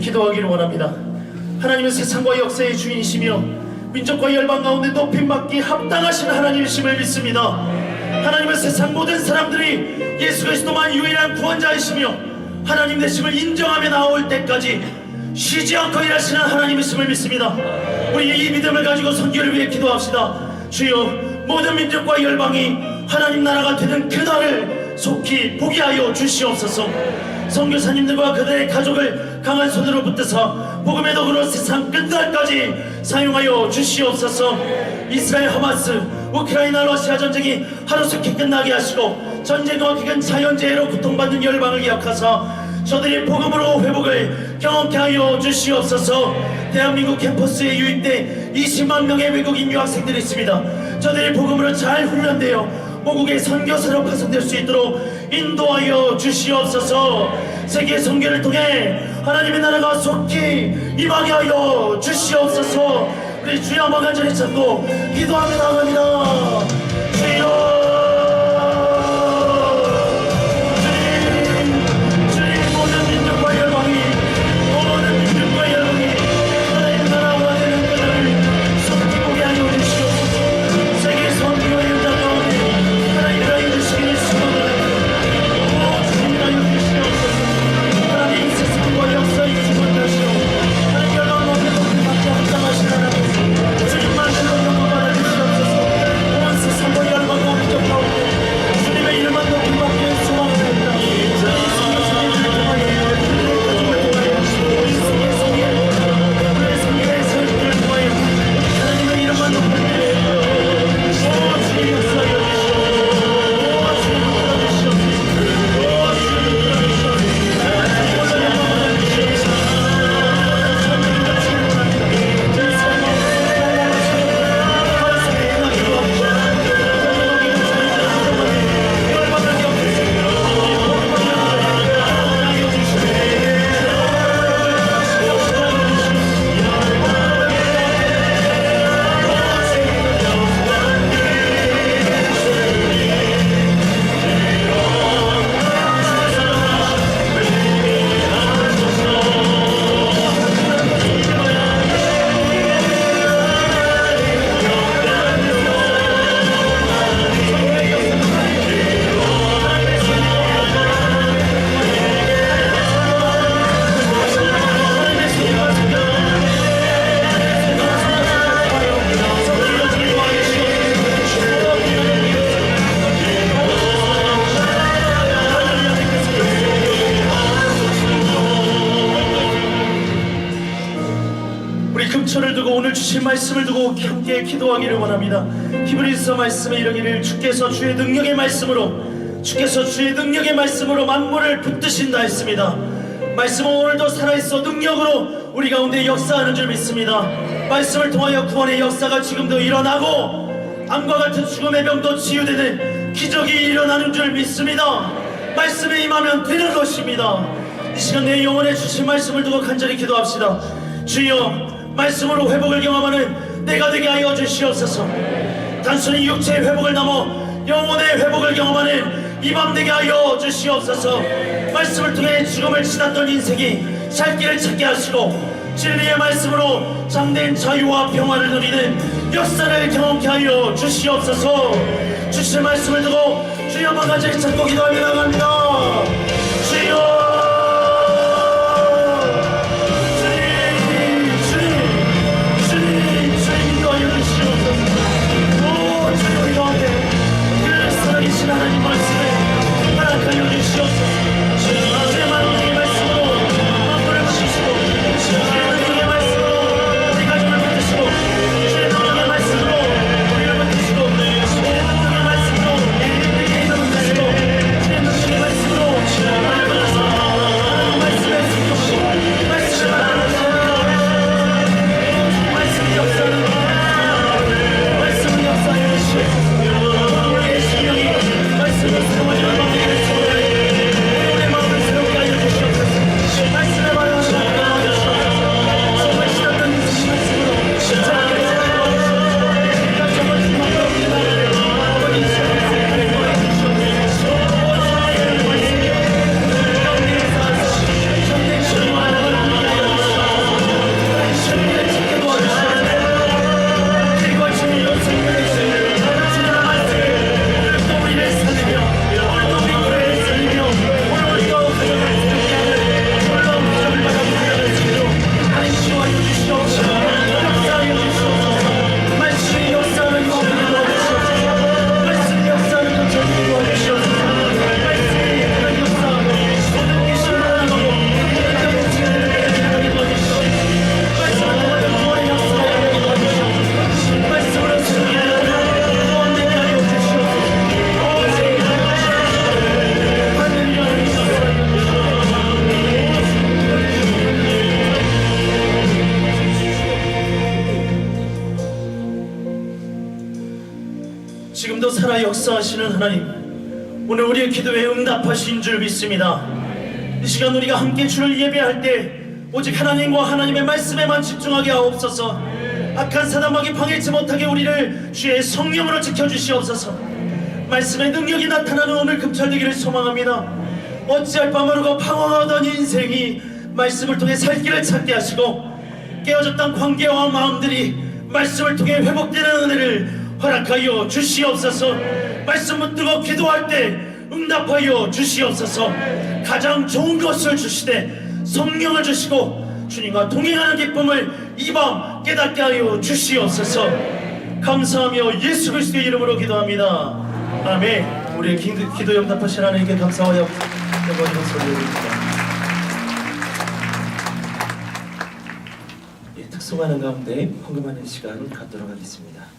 기도하기를 원합니다. 하나님은 세상과 역사의 주인이시며 민족과 열방 가운데 높임받기 합당하신 하나님이심을 믿습니다. 하나님은 세상 모든 사람들이 예수 그리스도만 유일한 구원자이시며 하나님 되심을 인정하며 나올 때까지 쉬지 않고 일하시는 하나님이심을 믿습니다. 우리 이 믿음을 가지고 선교를 위해 기도합시다. 주여, 모든 민족과 열방이 하나님 나라가 되는 그날을 속히 보게 하여 주시옵소서. 선교사님들과 그들의 가족을 강한 손으로 붙드사 복음의 도구로 세상 끝날까지 사용하여 주시옵소서. 이스라엘 하마스, 우크라이나 러시아 전쟁이 하루속히 끝나게 하시고 전쟁과 기근 자연재해로 고통받는 열방을 기억하사 저들이 복음으로 회복을 경험케 하여 주시옵소서. 대한민국 캠퍼스에 유입돼 20만 명의 외국인 유학생들이 있습니다. 저들이 복음으로 잘 훈련되어 모국의 선교사로 파송될 수 있도록 인도하여 주시옵소서. 세계 선교를 통해 하나님의 나라가 속히 임하게 하여 주시옵소서. 우리 주여 한번 간절히 찾고 기도하며 나갑니다. 주여, 금초를 두고 오늘 주신 말씀을 두고 함께 기도하기를 원합니다. 히브리서 말씀에 이르기를 주께서 주의 능력의 말씀으로 만물을 붙드신다 했습니다. 말씀은 오늘도 살아있어 능력으로 우리 가운데 역사하는 줄 믿습니다. 말씀을 통하여 구원의 역사가 지금도 일어나고 암과 같은 죽음의 병도 치유되는 기적이 일어나는 줄 믿습니다. 말씀에 임하면 되는 것입니다. 이 시간 내 영혼에 주신 말씀을 두고 간절히 기도합시다. 주여, 말씀으로 회복을 경험하는 내가 되게 하여 주시옵소서. 단순히 육체의 회복을 넘어 영혼의 회복을 경험하는 이 밤 되게 하여 주시옵소서. 말씀을 통해 죽음을 지났던 인생이 살 길을 찾게 하시고 진리의 말씀으로 참된 자유와 평화를 누리는 역사를 경험케 하여 주시옵소서. 주신 말씀을 두고 주여 한번 간절히 찾고 기도하며 나갑니다. 주여, 하나님 말씀에 허락하여 주시옵소서. 주의 만능의 말씀으로 만물을 붙이시고 주의 능력의 말씀으로 우리 가족을 붙이시고 주의 능력의 말씀으로 우리를 붙이시고 주의 능력의 말씀으로 우리의 이름을 붙이시고 주의 능력의 말씀으로 지금도 살아 역사하시는 하나님, 오늘 우리의 기도에 응답하신 줄 믿습니다. 이 시간 우리가 함께 주를 예배할 때 오직 하나님과 하나님의 말씀에만 집중하게 하옵소서. 악한 사단마귀 방해치 못하게 우리를 주의 성령으로 지켜주시옵소서. 말씀의 능력이 나타나는 오늘 금철되기를 소망합니다. 어찌할 바 모르고 방황하던 인생이 말씀을 통해 살 길을 찾게 하시고, 깨어졌던 관계와 마음들이 말씀을 통해 회복되는 은혜를 허락하여 주시옵소서. 말씀 붙들고 기도할 때 응답하여 주시옵소서. 가장 좋은 것을 주시되 성령을 주시고 주님과 동행하는 기쁨을 이 밤 깨닫게 하여 주시옵소서. 감사하며 예수 그리스도의 이름으로 기도합니다. 아멘. 우리의 기도 응답하신 하나님께 감사와 영광을 돌려드립니다. 특송하는 가운데 헌금하는 시간 갖도록 하겠습니다.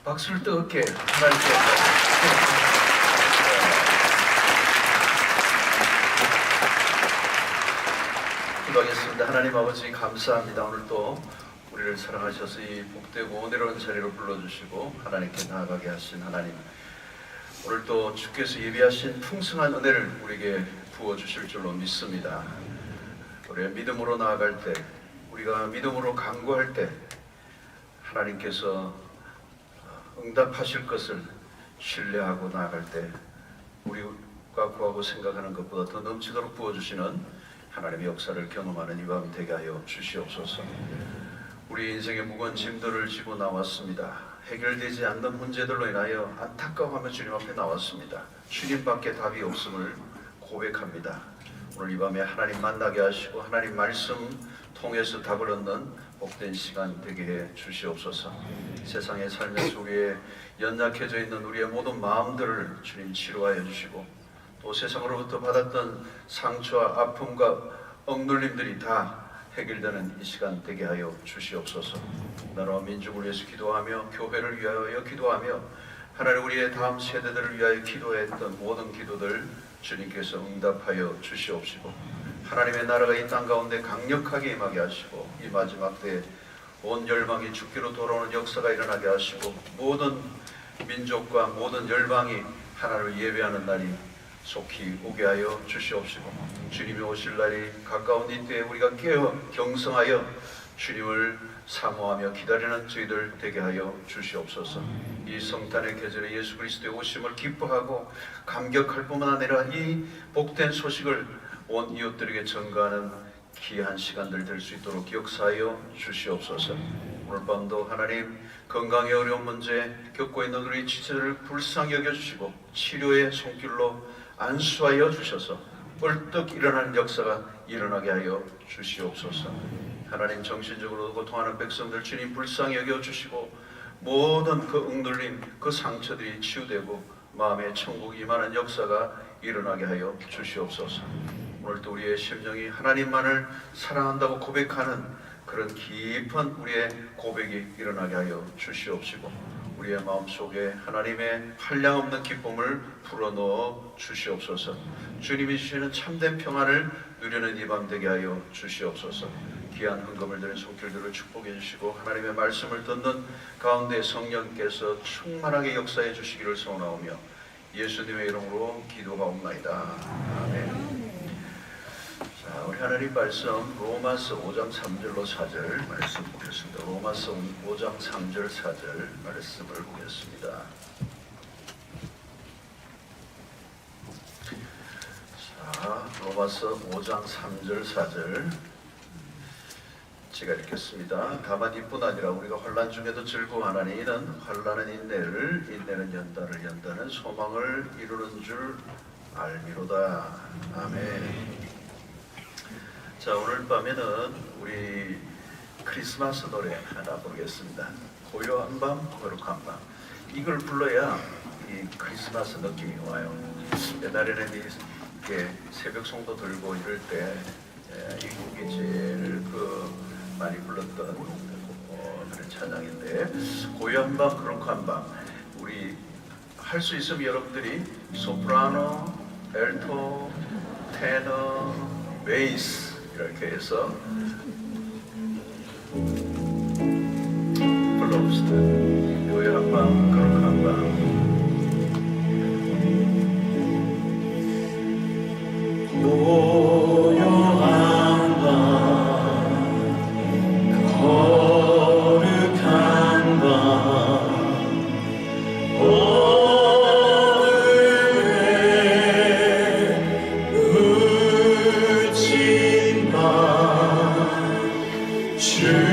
박수를 뜨겁게 하나님께 기도하겠습니다. 하나님 아버지 감사합니다. 오늘 또 우리를 사랑하셔서 이 복되고 은혜로운 자리로 불러주시고 하나님께 나아가게 하신 하나님, 오늘 또 주께서 예비하신 풍성한 은혜를 우리에게 부어주실 줄로 믿습니다. 우리가 믿음으로 나아갈 때, 우리가 믿음으로 간구할 때 하나님께서 응답하실 것을 신뢰하고 나아갈 때 우리가 구하고 생각하는 것보다 더 넘치도록 부어주시는 하나님의 역사를 경험하는 이 밤이 되게 하여 주시옵소서. 우리 인생의 무거운 짐들을 지고 나왔습니다. 해결되지 않는 문제들로 인하여 안타까워하며 주님 앞에 나왔습니다. 주님밖에 답이 없음을 고백합니다. 오늘 이 밤에 하나님 만나게 하시고 하나님 말씀 통해서 답을 얻는 복된 시간 되게 해 주시옵소서. 세상의 삶의 속에 연약해져 있는 우리의 모든 마음들을 주님 치료하여 주시고, 또 세상으로부터 받았던 상처와 아픔과 억눌림들이 다 해결되는 이 시간 되게 하여 주시옵소서. 나라와 민족을 위해서 기도하며 교회를 위하여 기도하며 하나님 우리의 다음 세대들을 위하여 기도했던 모든 기도들 주님께서 응답하여 주시옵시고, 하나님의 나라가 이 땅 가운데 강력하게 임하게 하시고, 이 마지막 때에 온 열방이 주께로 돌아오는 역사가 일어나게 하시고, 모든 민족과 모든 열방이 하나님을 예배하는 날이 속히 오게 하여 주시옵시고, 주님이 오실 날이 가까운 이때에 우리가 깨어 경성하여 주님을 사모하며 기다리는 저희들 되게 하여 주시옵소서. 이 성탄의 계절에 예수 그리스도의 오심을 기뻐하고 감격할 뿐만 아니라 이 복된 소식을 온 이웃들에게 전가하는 귀한 시간들 될 수 있도록 역사하여 주시옵소서. 오늘 밤도 하나님 건강에 어려운 문제 겪고 있는 우리 지체들을 불쌍히 여겨주시고 치료의 손길로 안수하여 주셔서 벌떡 일어나는 역사가 일어나게 하여 주시옵소서. 하나님 정신적으로 고통하는 백성들 주님 불쌍히 여겨주시고 모든 그 억눌림, 그 상처들이 치유되고 마음의 천국이 임하는 역사가 일어나게 하여 주시옵소서. 오늘도 우리의 심령이 하나님만을 사랑한다고 고백하는 그런 깊은 우리의 고백이 일어나게 하여 주시옵시고, 우리의 마음속에 하나님의 한량없는 기쁨을 불어넣어 주시옵소서. 주님이 주시는 참된 평안을 누리는 이 밤 되게 하여 주시옵소서. 귀한 헌금을 드린 손길들을 축복해 주시고 하나님의 말씀을 듣는 가운데 성령께서 충만하게 역사해 주시기를 소원하오며 예수님의 이름으로 기도하옵나이다. 아멘. 자, 우리 하나님 말씀 로마서 5장 3절로 4절 말씀 보겠습니다. 로마서 5장 3절 4절 말씀을 보겠습니다. 자, 로마서 5장 3절 4절 제가 읽겠습니다. 다만 이뿐 아니라 우리가 환난 중에도 즐거워하나니 이는 환난은 인내를, 인내는 연단을, 연단은 소망을 이루는 줄 알미로다. 아멘. 자, 오늘 밤에는 우리 크리스마스 노래 하나 부르겠습니다. 고요한 밤, 거룩한 밤. 이걸 불러야 이 크리스마스 느낌이 와요. 옛날에는 이렇게 새벽 송도 들고 이럴 때 이곡이 제일 많이 불렀던 그런 찬양인데, 고요한 밤, 거룩한 밤. 우리 할 수 있으면 여러분들이 소프라노, 엘토, 테너, 베이스 이렇게 해서 불러봅시다. 고요한 밤, 거룩한 밤. 주의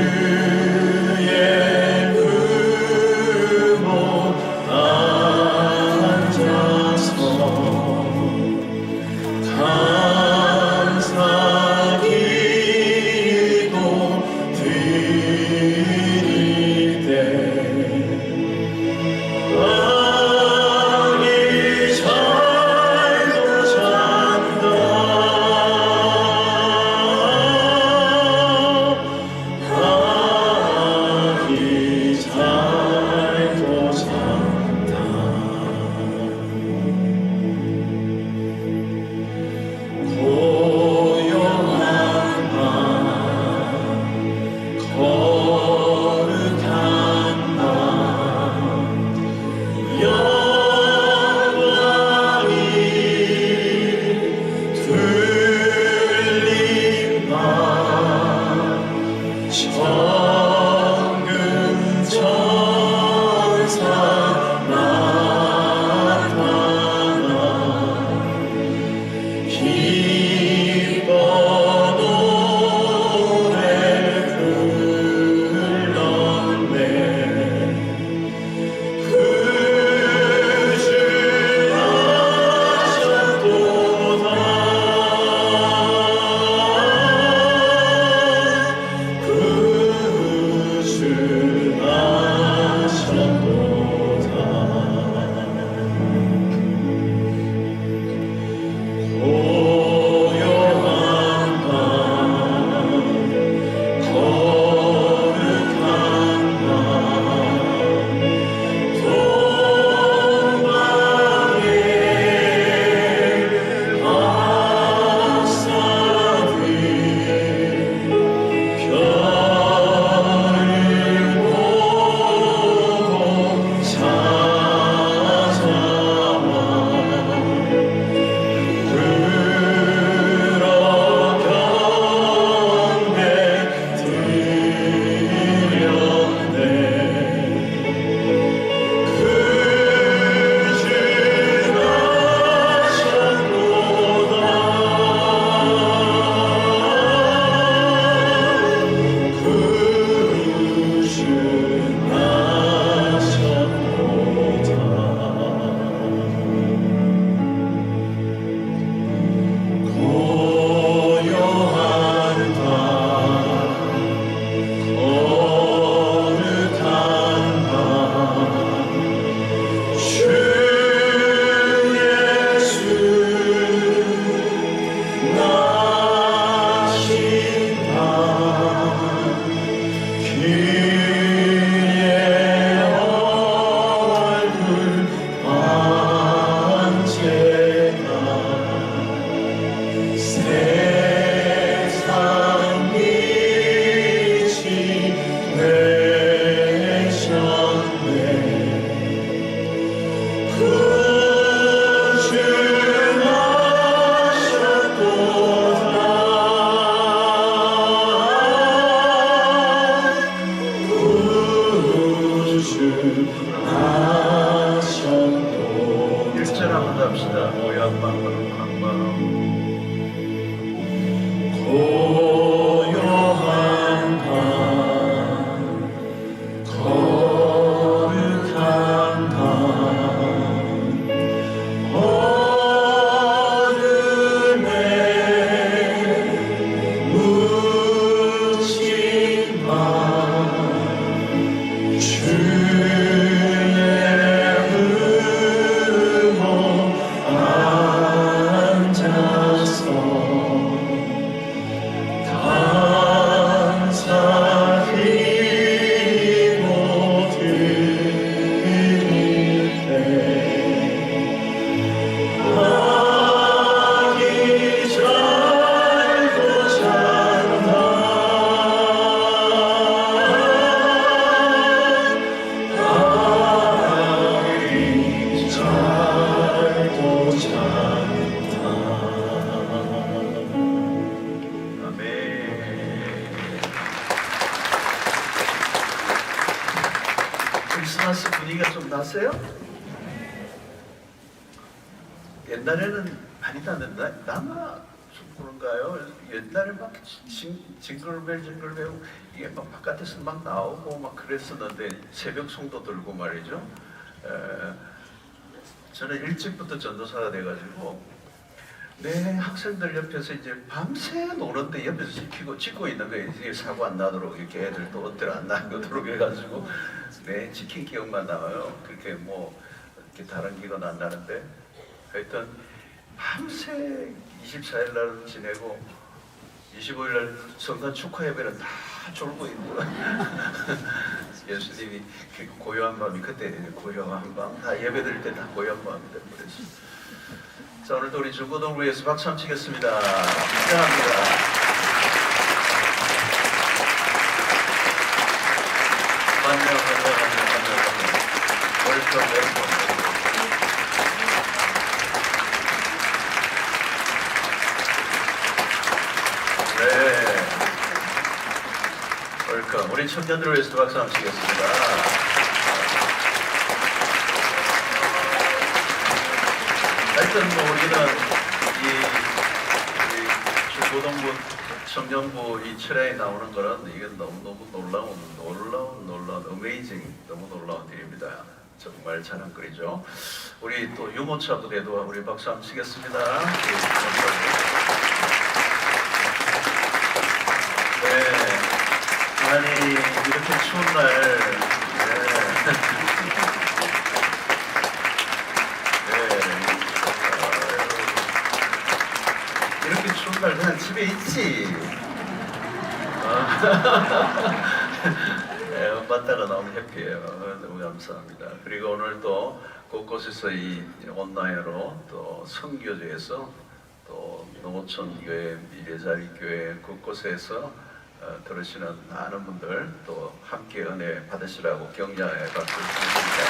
크리스마스 분위기가 좀 나세요? 옛날에는 많이 났는데 나만 좀 그런가요? 옛날에 막 징글벨 이게 막 바깥에서 막 나오고 막 그랬었는데 새벽 송도 들고 말이죠. 저는 일찍부터 전도사가 돼가지고 내 학생들 옆에서 이제 밤새 노는데 옆에서 지키고 있는 거예요. 이제 사고 안 나도록 이렇게 애들 또 엎드려 안 나도록 해가지고 네 지킨 기억만 나와요. 그렇게 뭐 이렇게 다른 기억은 안 나는데 하여튼 밤새 24일 날 지내고 25일 날 성탄 축하 예배는 다 졸고 있고 예수님이 그 고요한 밤이 그때 고요한 밤 다 예배 드릴 때 다 고요한 밤이 되버렸어요. 자, 오늘도 우리 중고동을 위해서 박수 한번 치겠습니다. 감사합니다. 웰컴. 네. 웰컴. 우리 청년들을 위해서 박수 한번 치겠습니다. 하여튼 뭐 우리는 이 중고등부 청년부 이 철야에 나오는 거는 이게 너무 놀라운 어메이징 너무 놀라운 일입니다. 정말 자랑거리죠. 우리 또 유모차 부대도 우리 박수 한번 치겠습니다. 네, 아니 이렇게 추운 날. 이렇게 추운 날 그냥 집에 있지. 네, 맞다가 너무 해피해요. 너무 감사합니다. 그리고 오늘 또 곳곳에서 이 온라인으로 또 선교제에서 또 농어촌 교회, 미래자리 교회 곳곳에서 들으시는 많은 분들 또 함께 은혜 받으시라고 격려의 박수를 드립니다.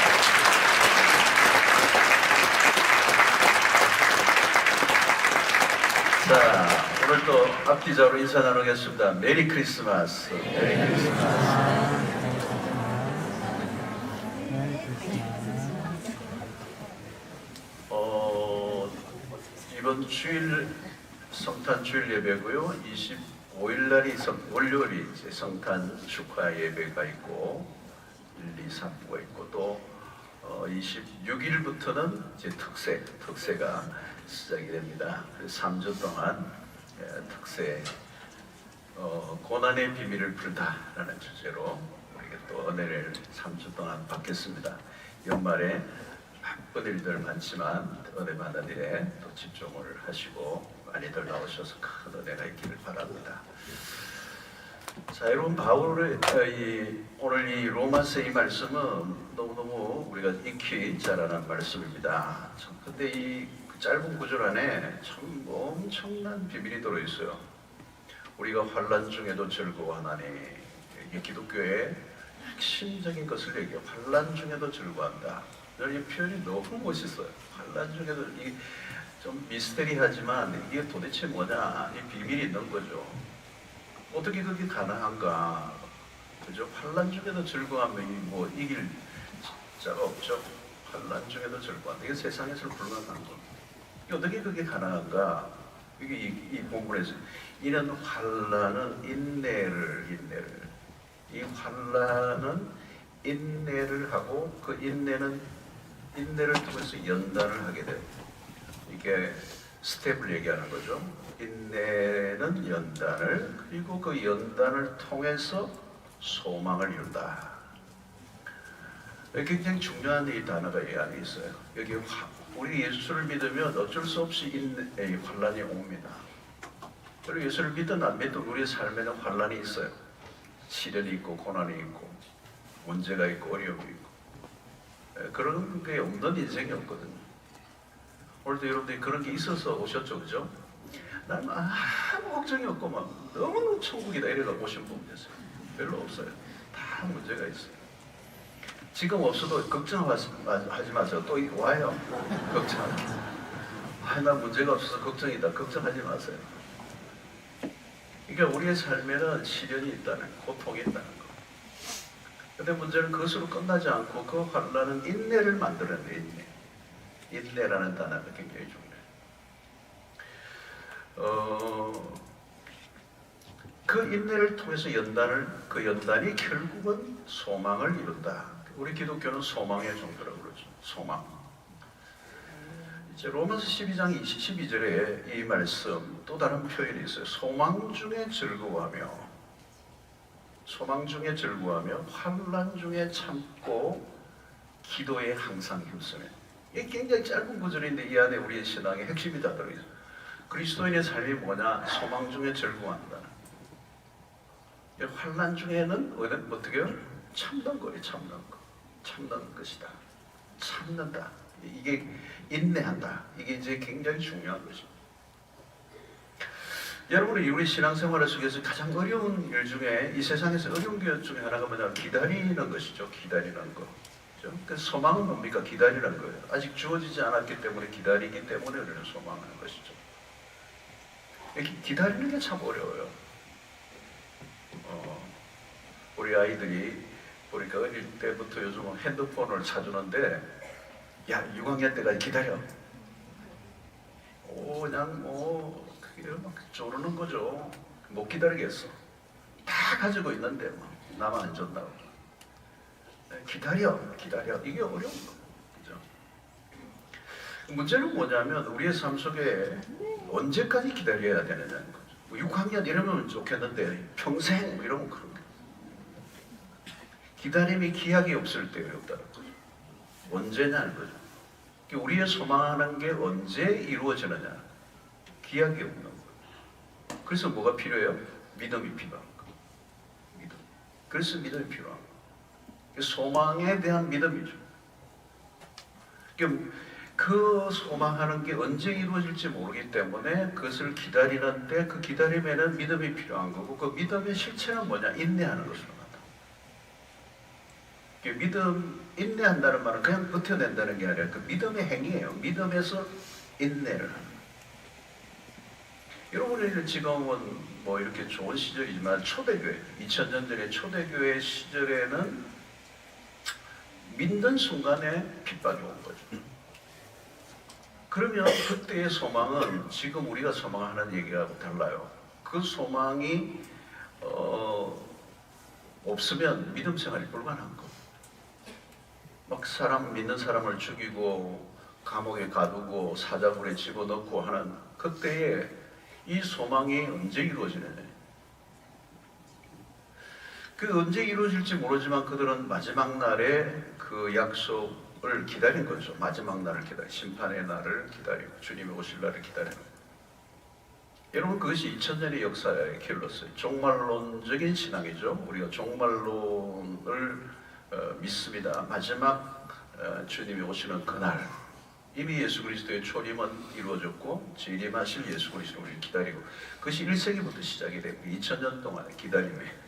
자, 오늘 또 앞뒤자로 인사 나누겠습니다. 메리 크리스마스. 메리 크리스마스. 이번 주일 성탄 주일 예배고요. 25일 날이 월요일이 이제 성탄 축하 예배가 있고 1, 2, 3부가 있고 또 26일부터는 이제 특세가 시작이 됩니다. 3주 동안 특세 고난의 비밀을 풀다라는 주제로 우리가 또 은혜를 3주 동안 받겠습니다. 연말에 바쁜 일들 많지만 은혜 받는 일에 또 집중을 하시고 많이들 나오셔서 큰 은혜가 있기를 바랍니다. 자, 여러분 바울의 오늘 이 로마서 이 말씀은 너무너무 우리가 익히 잘 아는 말씀입니다. 근데 이 짧은 구절 안에 참 엄청난 비밀이 들어있어요. 우리가 환난 중에도 즐거워하나니, 이게 기독교의 핵심적인 것을 얘기해요. 환난 중에도 즐거워한다. 이 표현이 너무 멋있어요. 환난 중에도 이 좀 미스테리하지만 이게 도대체 뭐냐, 이 비밀이 있는 거죠. 어떻게 그게 가능한가? 그죠? 환난 중에도 즐거워하면 뭐 이길 자가 없죠. 환난 중에도 즐거워한다. 이게 세상에서 불가능한 거. 어떻게 그게 가능한가? 이게 이 본문에서 이는 환난은 인내를 이 환난은 인내를 하고 그 인내를 통해서 연단을 하게 돼요. 이게 스텝을 얘기하는 거죠. 인내는 연단을, 그리고 그 연단을 통해서 소망을 이룬다. 굉장히 중요한 이 단어가 이 안에 있어요. 여기 우리 예수를 믿으면 어쩔 수 없이 환난이 옵니다. 그리고 예수를 믿든 안 믿든 우리의 삶에는 환난이 있어요. 시련이 있고 고난이 있고 문제가 있고 어려움이 있고 그런 게 없는 인생이 없거든요. 오늘도 여러분들이 그런 게 있어서 오셨죠, 그죠? 나는 아무 걱정이 없고 막 너무너무 천국이다 이래서 오신 분 계세요. 별로 없어요. 다 문제가 있어요. 지금 없어도 걱정하지 마세요. 또 와요. 걱정하게. 나 문제가 없어서 걱정이다. 걱정하지 마세요. 그러니까 우리의 삶에는 시련이 있다는, 고통이 있다는 거. 근데 문제는 그것으로 끝나지 않고 그 환란은 인내를 만들어내. 인내라는 단어가 굉장히 중요해요. 그 인내를 통해서 그 연단이 결국은 소망을 이룬다. 우리 기독교는 소망의 종교라고 그러죠. 소망. 이제 로마서 12장 12절에 이 말씀 또 다른 표현이 있어요. 소망 중에 즐거워하며 환난 중에 참고 기도에 항상 힘쓰며. 이게 굉장히 짧은 구절인데 이 안에 우리의 신앙의 핵심이 다 들어있어요. 그리스도인의 삶이 뭐냐? 소망 중에 즐거워한다. 환난 중에는 어떻게 해요? 참는 거예요. 참는 것이다. 참는다. 이게 인내한다. 이게 이제 굉장히 중요한 것입니다. 여러분이 우리 신앙생활 속에서 가장 어려운 일 중에, 이 세상에서 어려운 것 중에 하나가 뭐냐면 기다리는 것이죠. 기다리는 거. 그 소망은 뭡니까? 기다리는 거예요. 아직 주어지지 않았기 때문에 기다리기 때문에 우리는 소망하는 것이죠. 기다리는 게 참 어려워요. 우리 아이들이 보니까 어릴 때부터 요즘은 핸드폰을 사주는데, 야, 6학년 때까지 기다려. 그냥 그게 막 쪼르는 거죠. 못 기다리겠어. 다 가지고 있는데 나만 안 줬다고. 기다려. 이게 어려운 거. 그죠? 문제는 뭐냐면 우리의 삶 속에 언제까지 기다려야 되느냐는 거죠. 6학년 이러면 좋겠는데 평생 이러면 그런 거예요. 기다림이 기약이 없을 때 어렵다는 거죠. 언제냐는 거죠. 우리의 소망하는 게 언제 이루어지느냐. 기약이 없는 거예요. 그래서 뭐가 필요해요? 믿음이 필요한 거예요. 믿음. 그래서 믿음이 필요한 거예요. 소망에 대한 믿음이죠. 그 소망하는 게 언제 이루어질지 모르기 때문에 그것을 기다리는데 그 기다림에는 믿음이 필요한 거고 그 믿음의 실체는 뭐냐? 인내하는 것으로 나타납니다. 믿음, 인내한다는 말은 그냥 버텨낸다는 게 아니라 그 믿음의 행위예요. 믿음에서 인내를 하는 거예요. 여러분이 지금은 뭐 이렇게 좋은 시절이지만 초대교회, 2000년 전에 초대교회 시절에는 믿는 순간에 핍박이 온 거죠. 그러면 그때의 소망은 지금 우리가 소망하는 얘기하고 달라요. 그 소망이 없으면 믿음 생활이 불가능한 거. 막 믿는 사람을 죽이고 감옥에 가두고 사자굴에 집어넣고 하는 그때에 이 소망이 언제 이루어지느냐. 그 언제 이루어질지 모르지만 그들은 마지막 날에 그 약속을 기다린 거죠. 마지막 날을 심판의 날을 기다리고 주님이 오실 날을 기다리는 거예요. 여러분 그것이 2000년의 역사에 길렀어요. 종말론적인 신앙이죠. 우리가 종말론을 믿습니다. 마지막 주님이 오시는 그날 이미 예수 그리스도의 초림은 이루어졌고 재림하실 예수 그리스도를 우리를 기다리고 그것이 1세기부터 시작이 되고 2000년 동안의 기다림에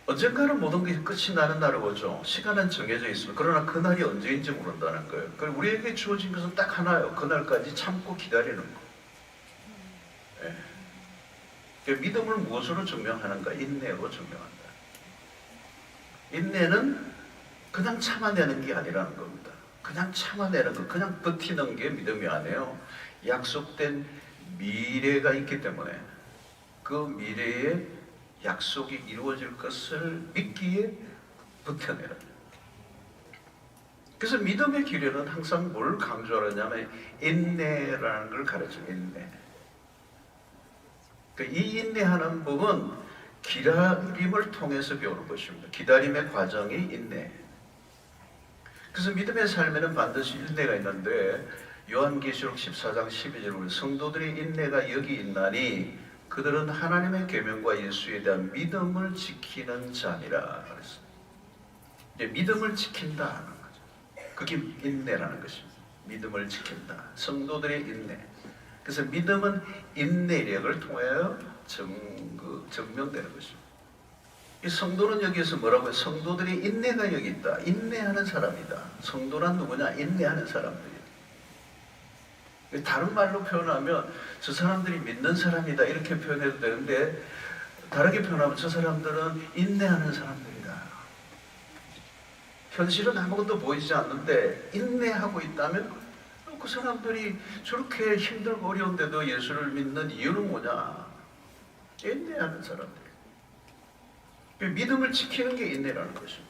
언젠가는 모든 게 끝이 나는 날을 오죠. 시간은 정해져 있습니다. 그러나 그날이 언제인지 모른다는 거예요. 그리고 우리에게 주어진 것은 딱 하나예요. 그날까지 참고 기다리는 거. 예. 믿음을 무엇으로 증명하는가? 인내로 증명한다. 인내는 그냥 참아내는 게 아니라는 겁니다. 그냥 참아내는 거, 그냥 버티는 게 믿음이 아니에요. 약속된 미래가 있기 때문에 그 미래에 약속이 이루어질 것을 믿기에 버텨내는. 그래서 믿음의 기련은 항상 뭘 강조하느냐면 인내라는 걸 가르쳐요. 인내. 그러니까 이 인내하는 법은 기다림을 통해서 배우는 것입니다. 기다림의 과정이 인내. 그래서 믿음의 삶에는 반드시 인내가 있는데 요한계시록 14장 12절에 성도들의 인내가 여기 있나니 그들은 하나님의 계명과 예수에 대한 믿음을 지키는 자니라 그랬어요. 이제 믿음을 지킨다는 거죠. 그게 인내라는 것입니다. 믿음을 지킨다. 성도들의 인내. 그래서 믿음은 인내력을 통하여 증명되는 것입니다. 이 성도는 여기에서 뭐라고 해요? 성도들의 인내가 여기 있다. 인내하는 사람이다. 성도란 누구냐? 인내하는 사람들이다. 다른 말로 표현하면 저 사람들이 믿는 사람이다 이렇게 표현해도 되는데 다르게 표현하면 저 사람들은 인내하는 사람들이다. 현실은 아무것도 보이지 않는데 인내하고 있다면 그 사람들이 저렇게 힘들고 어려운데도 예수를 믿는 이유는 뭐냐? 인내하는 사람들. 믿음을 지키는 게 인내라는 것입니다.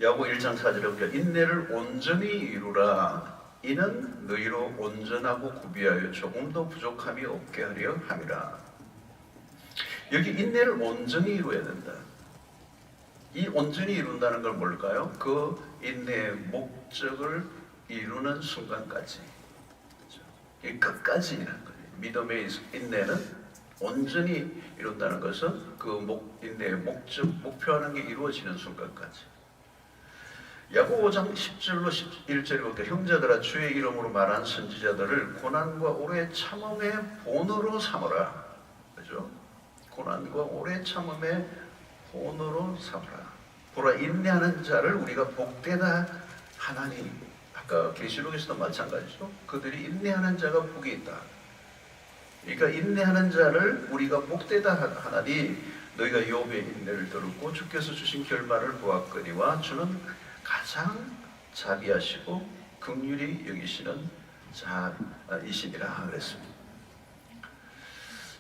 야고보 1장 4절에 보면 인내를 온전히 이루라. 이는 너희로 온전하고 구비하여 조금도 부족함이 없게 하려 함이라. 여기 인내를 온전히 이루어야 된다. 이 온전히 이룬다는 걸 뭘까요? 그 인내의 목적을 이루는 순간까지, 이 끝까지라는 거예요. 믿음의 인내는 온전히 이룬다는 것은 그 인내의 목표하는 게 이루어지는 순간까지. 야고보 5장 10절로 11절에 보니까 형제들아 주의 이름으로 말한 선지자들을 고난과 오래 참음의 본으로 삼으라. 그죠? 고난과 오래 참음의 본으로 삼으라. 보라 인내하는 자를 우리가 복되다 하나니. 아까 계시록에서도 마찬가지죠. 그들이 인내하는 자가 복이 있다. 그러니까 인내하는 자를 우리가 복되다 하나니 너희가 욥의 인내를 들었고 주께서 주신 결말을 보았거니와 주는 가장 자비하시고 긍휼히 여기시는 자이시니라 그랬습니다.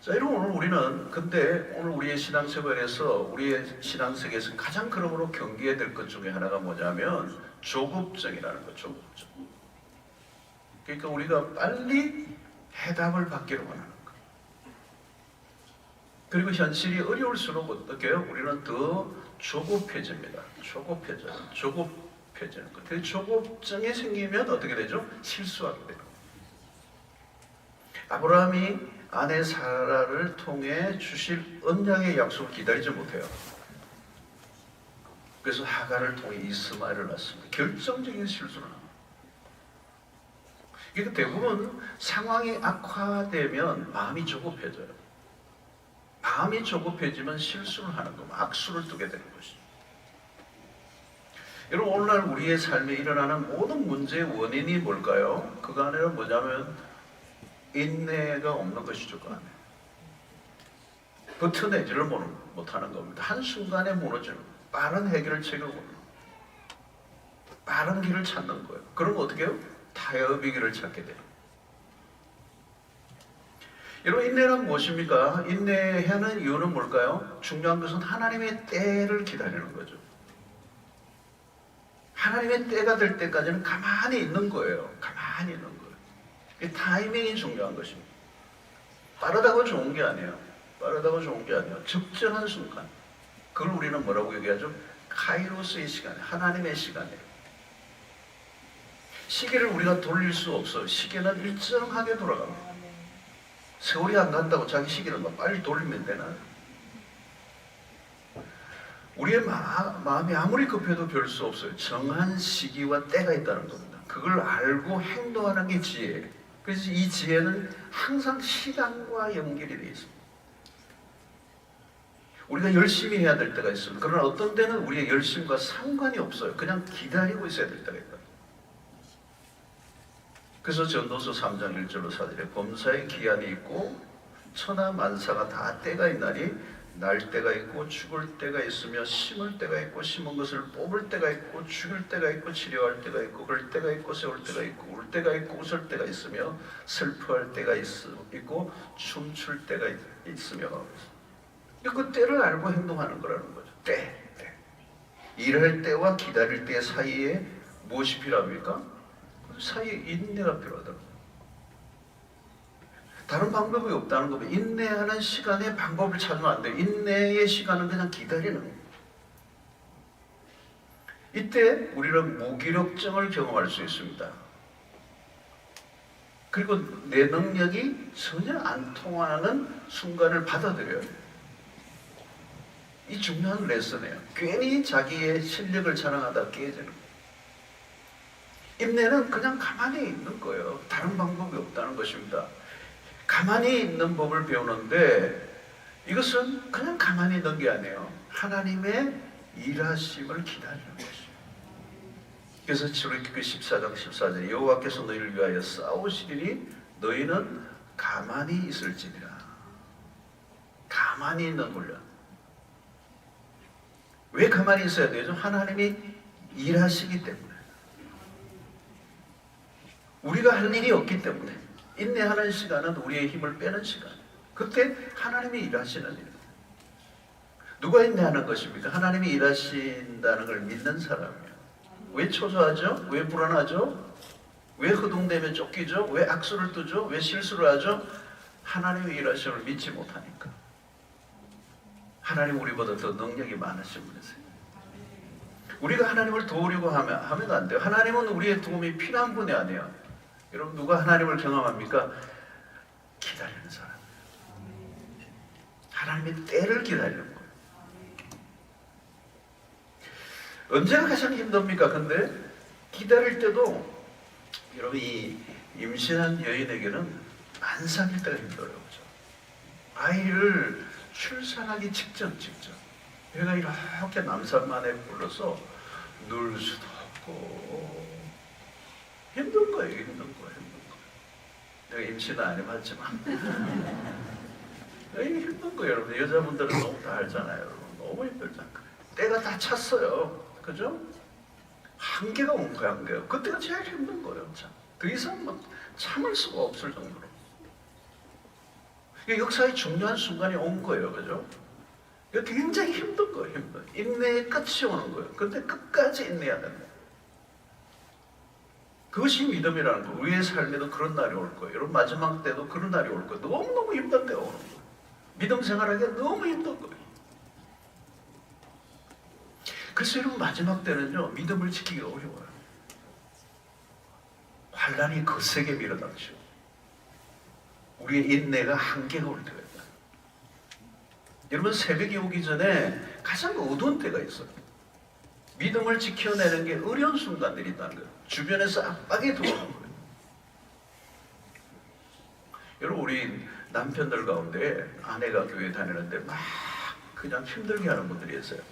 자, 여러분 오늘 우리는 근데 오늘 우리의 신앙생활에서 우리의 신앙세계에서 가장 그러므로 경계해야 될 것 중에 하나가 뭐냐면 조급증이라는 거, 조급증. 그러니까 우리가 빨리 해답을 받기로 하는 거. 그리고 현실이 어려울수록 어떻게 해요? 우리는 더 조급해집니다. 조급해지는 것. 그 조급증이 생기면 어떻게 되죠? 실수하게 돼요. 아브라함이 아내 사라를 통해 주실 언약의 약속을 기다리지 못해요. 그래서 하갈을 통해 이스마엘을 낳습니다. 결정적인 실수를 합니다. 그러니까 대부분 상황이 악화되면 마음이 조급해져요. 마음이 조급해지면 실수를 하는 겁니다. 악수를 두게 되는 것이죠. 여러분 오늘날 우리의 삶에 일어나는 모든 문제의 원인이 뭘까요? 그 안에는 뭐냐면 인내가 없는 것이죠. 그 안에 버텨내지를 못하는 겁니다. 한순간에 무너지는 빠른 해결책을 원하는 빠른 길을 찾는 거예요. 그러면 어떻게 해요? 타협의 길을 찾게 돼요. 여러분 인내는 무엇입니까? 인내하는 이유는 뭘까요? 중요한 것은 하나님의 때를 기다리는 거죠. 하나님의 때가 될 때까지는 가만히 있는 거예요. 가만히 있는 거예요. 이 타이밍이 중요한 것입니다. 빠르다고 좋은 게 아니에요. 빠르다고 좋은 게 아니에요. 적절한 순간. 그걸 우리는 뭐라고 얘기하죠? 카이로스의 시간, 하나님의 시간이에요. 시계를 우리가 돌릴 수 없어요. 시계는 일정하게 돌아갑니다. 세월이 안 간다고 자기 시계를 막 빨리 돌리면 되나요? 우리의 마음이 아무리 급해도 별 수 없어요. 정한 시기와 때가 있다는 겁니다. 그걸 알고 행동하는 게 지혜예요. 그래서 이 지혜는 항상 시간과 연결이 되어 있습니다. 우리가 열심히 해야 될 때가 있습니다. 그러나 어떤 때는 우리의 열심과 상관이 없어요. 그냥 기다리고 있어야 될 때가 있다. 그래서 전도서 3장 1절로 4절에 범사의 기한이 있고 천하 만사가 다 때가 있나니 날 때가 있고 죽을 때가 있으며 심을 때가 있고 심은 것을 뽑을 때가 있고 죽일 때가 있고 치료할 때가 있고 그럴 때가 있고 세울 때가 있고 울 때가 있고 웃을 때가 있으며 슬퍼할 때가 있고 춤출 때가 있으며 그 때를 알고 행동하는 거라는 거죠. 때. 일할 때와 기다릴 때 사이에 무엇이 필요합니까? 그 사이에 인내가 필요하다고. 다른 방법이 없다는 겁니다. 인내하는 시간에 방법을 찾으면 안 돼요. 인내의 시간은 그냥 기다리는 거예요. 이때 우리는 무기력증을 경험할 수 있습니다. 그리고 내 능력이 전혀 안 통하는 순간을 받아들여요. 이 중요한 레슨이에요. 괜히 자기의 실력을 자랑하다 깨지는 거예요. 인내는 그냥 가만히 있는 거예요. 다른 방법이 없다는 것입니다. 가만히 있는 법을 배우는데 이것은 그냥 가만히 있는 게 아니에요. 하나님의 일하심을 기다리는 것이에요. 그래서 출애굽기 14장 14절에 여호와께서 너희를 위하여 싸우시리니 너희는 가만히 있을지니라. 가만히 가만히 있는 훈련. 왜 가만히 있어야 되죠? 하나님이 일하시기 때문에. 우리가 할 일이 없기 때문에. 인내하는 시간은 우리의 힘을 빼는 시간. 그때 하나님이 일하시는 일. 누가 인내하는 것입니까? 하나님이 일하신다는 걸 믿는 사람이에요. 왜 초조하죠? 왜 불안하죠? 왜 허둥대며 쫓기죠? 왜 악수를 뜨죠? 왜 실수를 하죠? 하나님의 일하심을 믿지 못하니까. 하나님 우리보다 더 능력이 많으신 분이세요. 우리가 하나님을 도우려고 하면 안 돼요. 하나님은 우리의 도움이 필요한 분이 아니에요. 여러분 누가 하나님을 경험합니까? 기다리는 사람. 하나님의 때를 기다리는 거예요. 언제가 가장 힘듭니까? 근데 기다릴 때도 여러분 이 임신한 여인에게는 만삭일 때가 힘들어요. 그렇죠? 아이를 출산하기 직전 배가 이렇게 남산만에 불러서 누울 수도 없고 힘든 거예요. 내가 임신은 안 해봤지만 이게 힘든 거예요. 여러분 여자분들은 너무 다 알잖아요. 여러분. 너무 힘들잖아요. 때가 다 찼어요. 그죠? 한계가 온 거야. 한계가. 그때가 제일 힘든 거예요. 참. 더 이상 뭐 참을 수가 없을 정도로. 이게 역사의 중요한 순간이 온 거예요. 그죠? 이거 굉장히 힘든 거예요. 힘든. 인내의 끝이 오는 거예요. 근데 끝까지 인내해야 된다. 그것이 믿음이라는 거예요. 우리의 삶에도 그런 날이 올 거예요. 여러분 마지막 때도 그런 날이 올 거예요. 너무너무 힘든 때가 오는 거예요. 믿음 생활하기가 너무 힘든 거예요. 그래서 여러분 마지막 때는요. 믿음을 지키기가 어려워요. 환란이 거세게 밀어닥치고 우리의 인내가 한계가 올 때가 있다. 여러분 새벽이 오기 전에 가장 어두운 때가 있어요. 믿음을 지켜내는 게 어려운 순간들이 있다는 거예요. 주변에서 압박이 들어오는 거예요. 여러분 우리 남편들 가운데 아내가 교회 다니는데 막 그냥 힘들게 하는 분들이 있어요.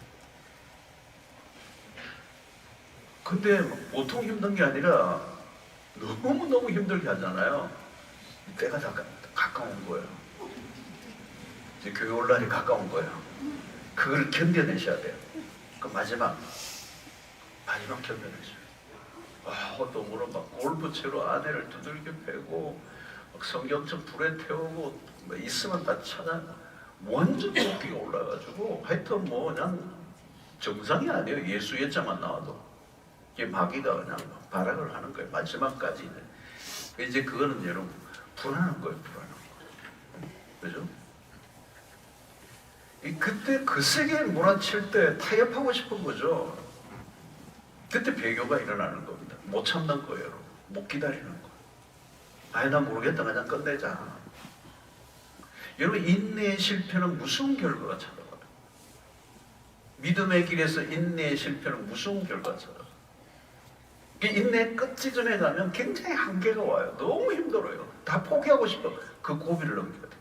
근데 보통 힘든 게 아니라 너무너무 힘들게 하잖아요. 때가 다 가까운 거예요. 이제 교회 올 날이 가까운 거예요. 그걸 견뎌내셔야 돼요. 그 마지막 견뎌내셔요. 어떤 분은 막 골프채로 아내를 두들겨 패고 막 성경책 불에 태우고 뭐 있으면 다 찾아 완전 높이가 올라가지고 하여튼 뭐 그냥 정상이 아니에요. 예수 예자만 나와도 이게 마귀가 그냥 발악을 하는 거예요. 마지막까지 이제 그거는 여러분 불안한 거예요. 불안한 거예요. 그죠? 그때 그 세계에 몰아칠 때 타협하고 싶은 거죠. 그때 배교가 일어나는 겁니다. 못 참는 거예요. 여러분. 못 기다리는 거예요. 아니 나 모르겠다. 그냥 끝내자. 여러분 인내의 실패는 무서운 결과가 찾아와요. 믿음의 길에서 인내의 실패는 무서운 결과가 찾아와요. 인내의 끝지점에 가면 굉장히 한계가 와요. 너무 힘들어요. 다 포기하고 싶어. 그 고비를 넘겨야 돼요.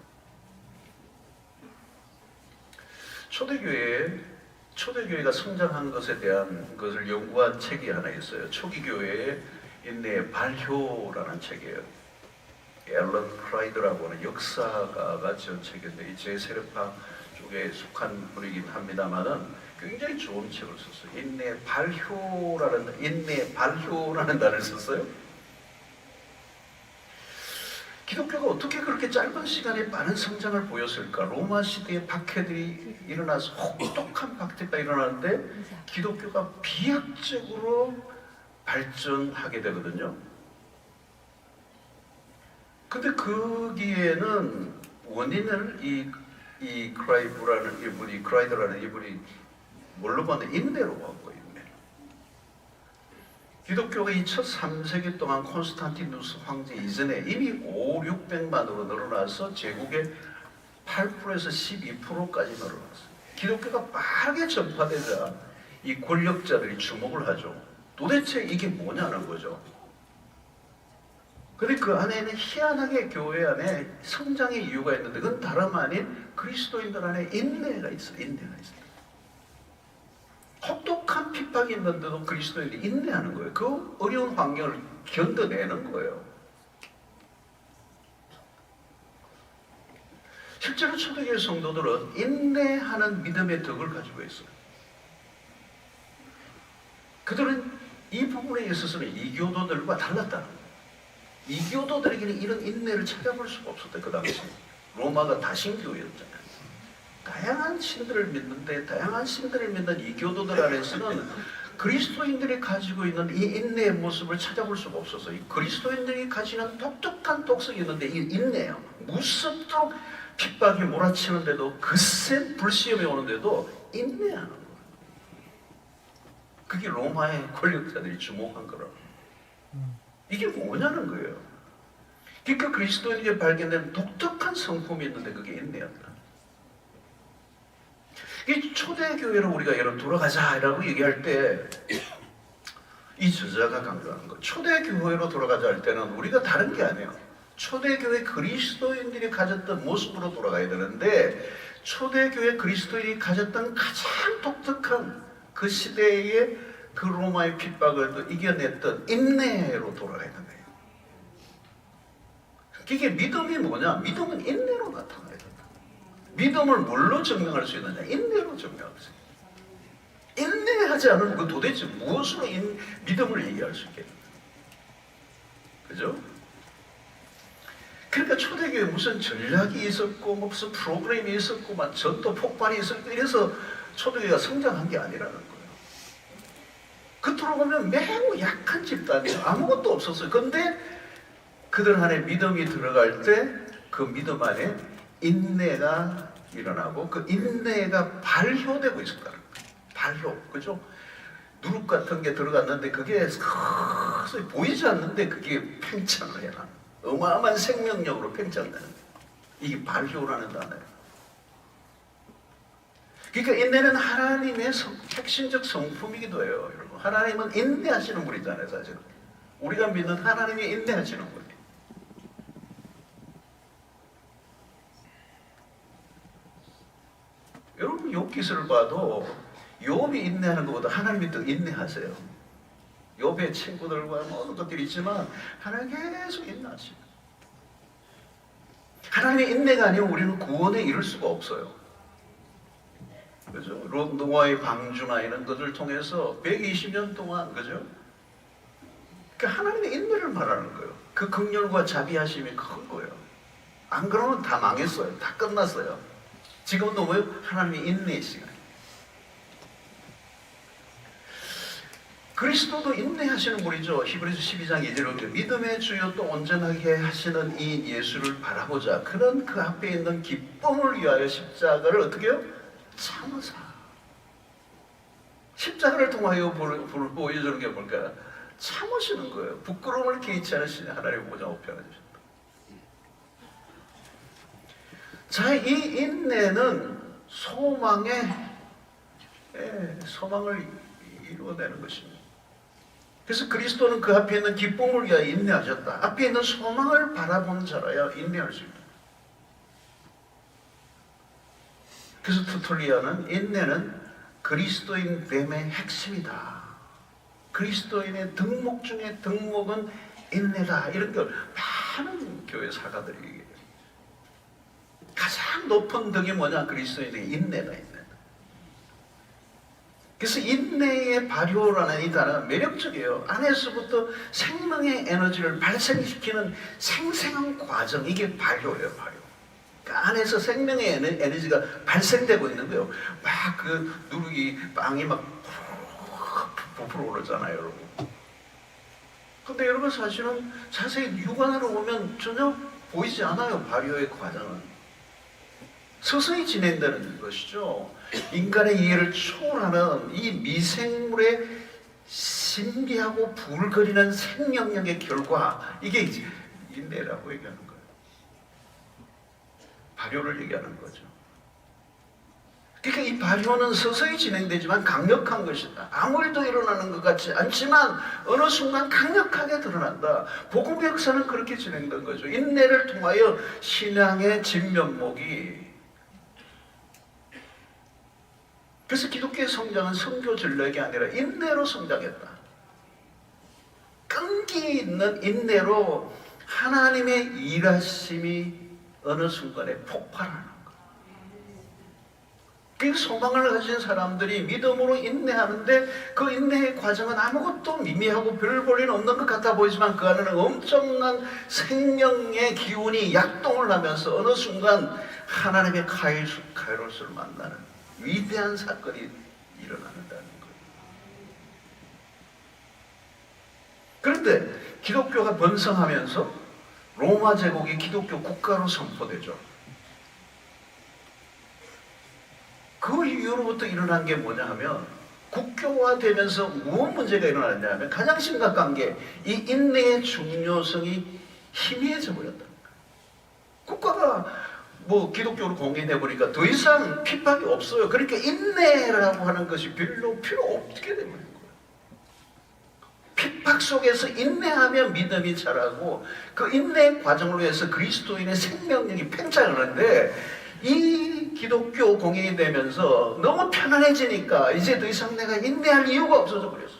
초대교회가 성장한 것에 대한 것을 연구한 책이 하나 있어요. 초기 교회의 인내의 발효라는 책이에요. 앨런 크라이더라고 하는 역사가가 지은 책인데 이 제세례파 쪽에 속한 분이긴 합니다만은 굉장히 좋은 책을 썼어요. 인내의 발효라는 단어를 썼어요. 기독교가 어떻게 그렇게 짧은 시간에 많은 성장을 보였을까? 로마 시대에 박해들이 일어나서 혹독한 박해가 일어나는데 기독교가 비약적으로 발전하게 되거든요. 근데 거기에는 원인을 이 크라이더라는 이분이 뭘로 봤는데 인내로 본 거예요. 기독교가 이 첫 3세기 동안 콘스탄티누스 황제 이전에 이미 500~600만으로 늘어나서 제국의 8%에서 12%까지 늘어났어요. 기독교가 빠르게 전파되자 이 권력자들이 주목을 하죠. 도대체 이게 뭐냐는 거죠. 근데 그 안에는 희한하게 교회 안에 성장의 이유가 있는데 그건 다름 아닌 그리스도인들 안에 인내가 있어요. 혹독한 핍박이 있는데도 그리스도인들이 인내하는 거예요. 그 어려운 환경을 견뎌내는 거예요. 실제로 초대교회 성도들은 인내하는 믿음의 덕을 가지고 있어요. 그들은 이 부분에 있어서는 이교도들과 달랐다는 거예요. 이교도들에게는 이런 인내를 찾아볼 수가 없었대. 그 당시 로마가 다신교였잖아요. 다양한 신들을 믿는데 다양한 신들을 믿는 이교도들 안에서는 그리스도인들이 가지고 있는 이 인내의 모습을 찾아볼 수가 없어서 이 그리스도인들이 가지는 독특한 독성이 있는데 이 인내요. 무섭도록 핍박이 몰아치는데도 그센 불시험이 오는데도 인내하는 거예요. 그게 로마의 권력자들이 주목한 거라. 이게 뭐냐는 거예요. 그러니까 그리스도인에게 발견된 독특한 성품이 있는데 그게 인내였다. 이 초대교회로 우리가 여러분 돌아가자라고 얘기할 때 이 저자가 강조하는 거. 초대교회로 돌아가자 할 때는 우리가 다른 게 아니에요. 초대교회 그리스도인들이 가졌던 모습으로 돌아가야 되는데 초대교회 그리스도인이 가졌던 가장 독특한 그 시대의 그 로마의 핍박을 또 이겨냈던 인내로 돌아가야 되는 거예요. 이게 믿음이 뭐냐? 믿음은 인내로 나타나야 된다. 믿음을 뭘로 증명할 수 있느냐? 인내로 증명할 수 있다. 인내하지 않으면 그 도대체 무엇으로 믿음을 얘기할 수 있겠냐? 그죠? 그러니까 초대교회에 무슨 전략이 있었고 무슨 프로그램이 있었고 막 전도 폭발이 있었고 이래서 초대교회가 성장한 게 아니라는 거예요. 겉으로 보면 매우 약한 집단이에요. 아무것도 없었어요. 근데 그들 안에 믿음이 들어갈 때 그 믿음 안에 인내가 일어나고 그 인내가 발효되고 있었다는 거예요. 발효, 그죠? 누룩 같은 게 들어갔는데 그게 서서히 보이지 않는데 그게 팽창을 해라. 어마어마한 생명력으로 팽창되는 거예요. 이게 발효라는 단어예요. 그러니까 인내는 하나님의 핵심적 성품이기도 해요. 여러분. 하나님은 인내하시는 분이잖아요, 사실은. 우리가 믿는 하나님이 인내하시는 분이에요. 여러분 욥기서를 봐도 욥이 인내하는 것보다 하나님이 더 인내하세요. 욥의 친구들과 모든 것들이 있지만 하나님 계속 인내하십니다. 하나님의 인내가 아니면 우리는 구원에 이를 수가 없어요. 그죠? 노아의 방주나 이런 것을 통해서 120년 동안, 그죠? 그러니까 하나님의 인내를 말하는 거예요. 그 긍휼과 자비하심이 큰 거예요. 안 그러면 다 망했어요. 다 끝났어요. 지금도 뭐예요? 하나님의 인내의 시간이에요. 그리스도도 인내하시는 분이죠. 히브리서 12장 2절에 믿음의 주여 또 온전하게 하시는 이 예수를 바라보자. 그는 그 앞에 있는 기쁨을 위하여 십자가를 어떻게 해요? 참으사. 십자가를 통하여 보여주는 게 뭘까요? 참으시는 거예요. 부끄러움을 개의치 않으시는 하나님의 보좌 우편에 주셨다. 자, 이 인내는 소망을 이루어내는 것입니다. 그래서 그리스도는 그 앞에 있는 기쁨을 위하여 인내하셨다. 앞에 있는 소망을 바라보는 자라야 인내할 수 있다. 그래서 투톨리아는 인내는 그리스도인 됨의 핵심이다. 그리스도인의 덕목 중에 덕목은 인내다. 이런 걸 많은 교회 사가들이 얘기해요. 가장 높은 덕이 뭐냐? 그리스도인의 인내다. 그래서 인내의 발효라는 이 단어가 매력적이에요. 안에서부터 생명의 에너지를 발생시키는 생생한 과정, 이게 발효예요, 발효. 그러니까 안에서 생명의 에너지가 발생되고 있는 거예요. 막 그 누룩이 빵이 막 부풀어 오르잖아요, 여러분. 근데 여러분 사실은 자세히 육안으로 보면 전혀 보이지 않아요, 발효의 과정은. 서서히 진행되는 것이죠. 인간의 이해를 초월하는 이 미생물의 신비하고 부글거리는 생명력의 결과, 이게 이제 인내라고 얘기하는 거예요. 발효를 얘기하는 거죠. 그러니까 이 발효는 서서히 진행되지만 강력한 것이다. 아무 일도 일어나는 것 같지 않지만 어느 순간 강력하게 드러난다. 복음의 역사는 그렇게 진행된 거죠. 인내를 통하여 신앙의 진면목이, 그래서 기독교의 성장은 선교 전략이 아니라 인내로 성장했다. 끈기 있는 인내로 하나님의 일하심이 어느 순간에 폭발하는 거예요. 그 소망을 가진 사람들이 믿음으로 인내하는데 그 인내의 과정은 아무것도 미미하고 별 볼일 없는 것 같아 보이지만 그 안에는 엄청난 생명의 기운이 약동을 하면서 어느 순간 하나님의 카이로스를 만나는 위대한 사건이 일어난다는 거예요. 그런데 기독교가 번성하면서 로마 제국이 기독교 국가로 선포되죠. 그 이후로부터 일어난 게 뭐냐 하면 국교화되면서 무엇 문제가 일어났냐 하면 가장 심각한 게 이 인내의 중요성이 희미해져 버렸다. 국가가 뭐 기독교로 공인해 보니까 더 이상 핍박이 없어요. 그러니까 인내라고 하는 것이 별로 필요 없게 되버린 거예요. 핍박 속에서 인내하면 믿음이 자라고 그 인내의 과정으로 해서 그리스도인의 생명력이 팽창하는데 이 기독교 공인이 되면서 너무 편안해지니까 이제 더 이상 내가 인내할 이유가 없어져 버렸어.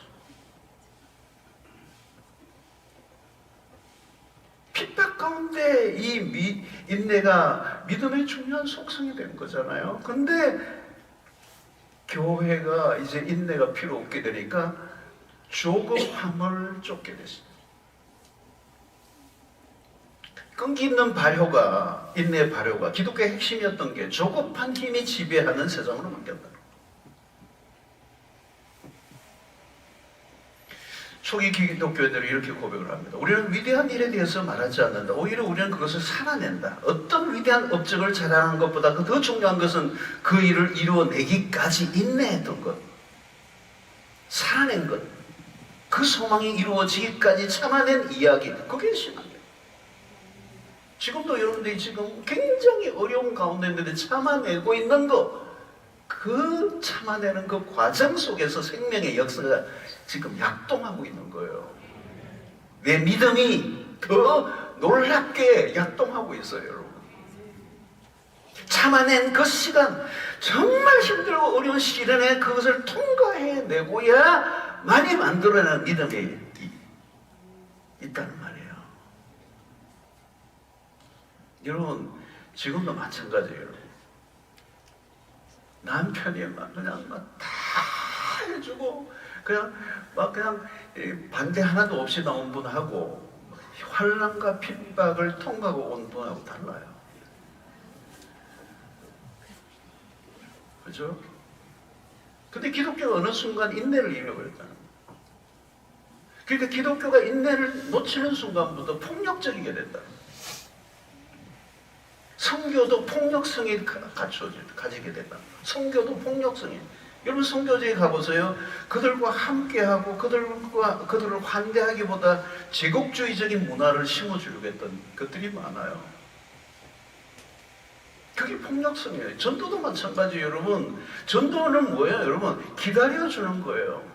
핍박 가운데 이 인내가 믿음의 중요한 속성이 된 거잖아요. 근데 교회가 이제 인내가 필요 없게 되니까 조급함을 쫓게 됐어요. 끈기 있는 발효가, 인내의 발효가 기독교의 핵심이었던 게 조급한 힘이 지배하는 세상으로 바뀌었다. 초기 기독교인들이 이렇게 고백을 합니다. 우리는 위대한 일에 대해서 말하지 않는다. 오히려 우리는 그것을 살아낸다. 어떤 위대한 업적을 자랑하는 것보다 더 중요한 것은 그 일을 이루어내기까지 인내했던 것, 살아낸 것, 그 소망이 이루어지기까지 참아낸 이야기, 그게 신앙이에요. 지금도 여러분들이 지금 굉장히 어려운 가운데 있는데 참아내고 있는 거, 그 참아내는 그 과정 속에서 생명의 역사가 지금 약동하고 있는 거예요. 내 믿음이 더 놀랍게 약동하고 있어요, 여러분. 참아낸 그 시간, 정말 힘들고 어려운 시련에 그것을 통과해내고야 많이 만들어내는 믿음이 있다는 말이에요. 여러분, 지금도 마찬가지예요. 남편이 그냥 다 해주고 그냥 반대 하나도 없이 나온 분하고 환난과 핍박을 통과하고 온 분하고 달라요. 그죠? 근데 기독교가 어느 순간 인내를 잃어버렸다는 거예요. 그러니까 기독교가 인내를 놓치는 순간부터 폭력적이게 된다. 선교도 폭력성이 가지게 된다. 선교도 폭력성이. 여러분 선교지에 가보세요. 그들과 함께하고 그들을 환대하기보다 제국주의적인 문화를 심어주려고 했던 것들이 많아요. 그게 폭력성이에요. 전도도 마찬가지예요. 여러분, 전도는 뭐예요? 여러분, 기다려주는 거예요.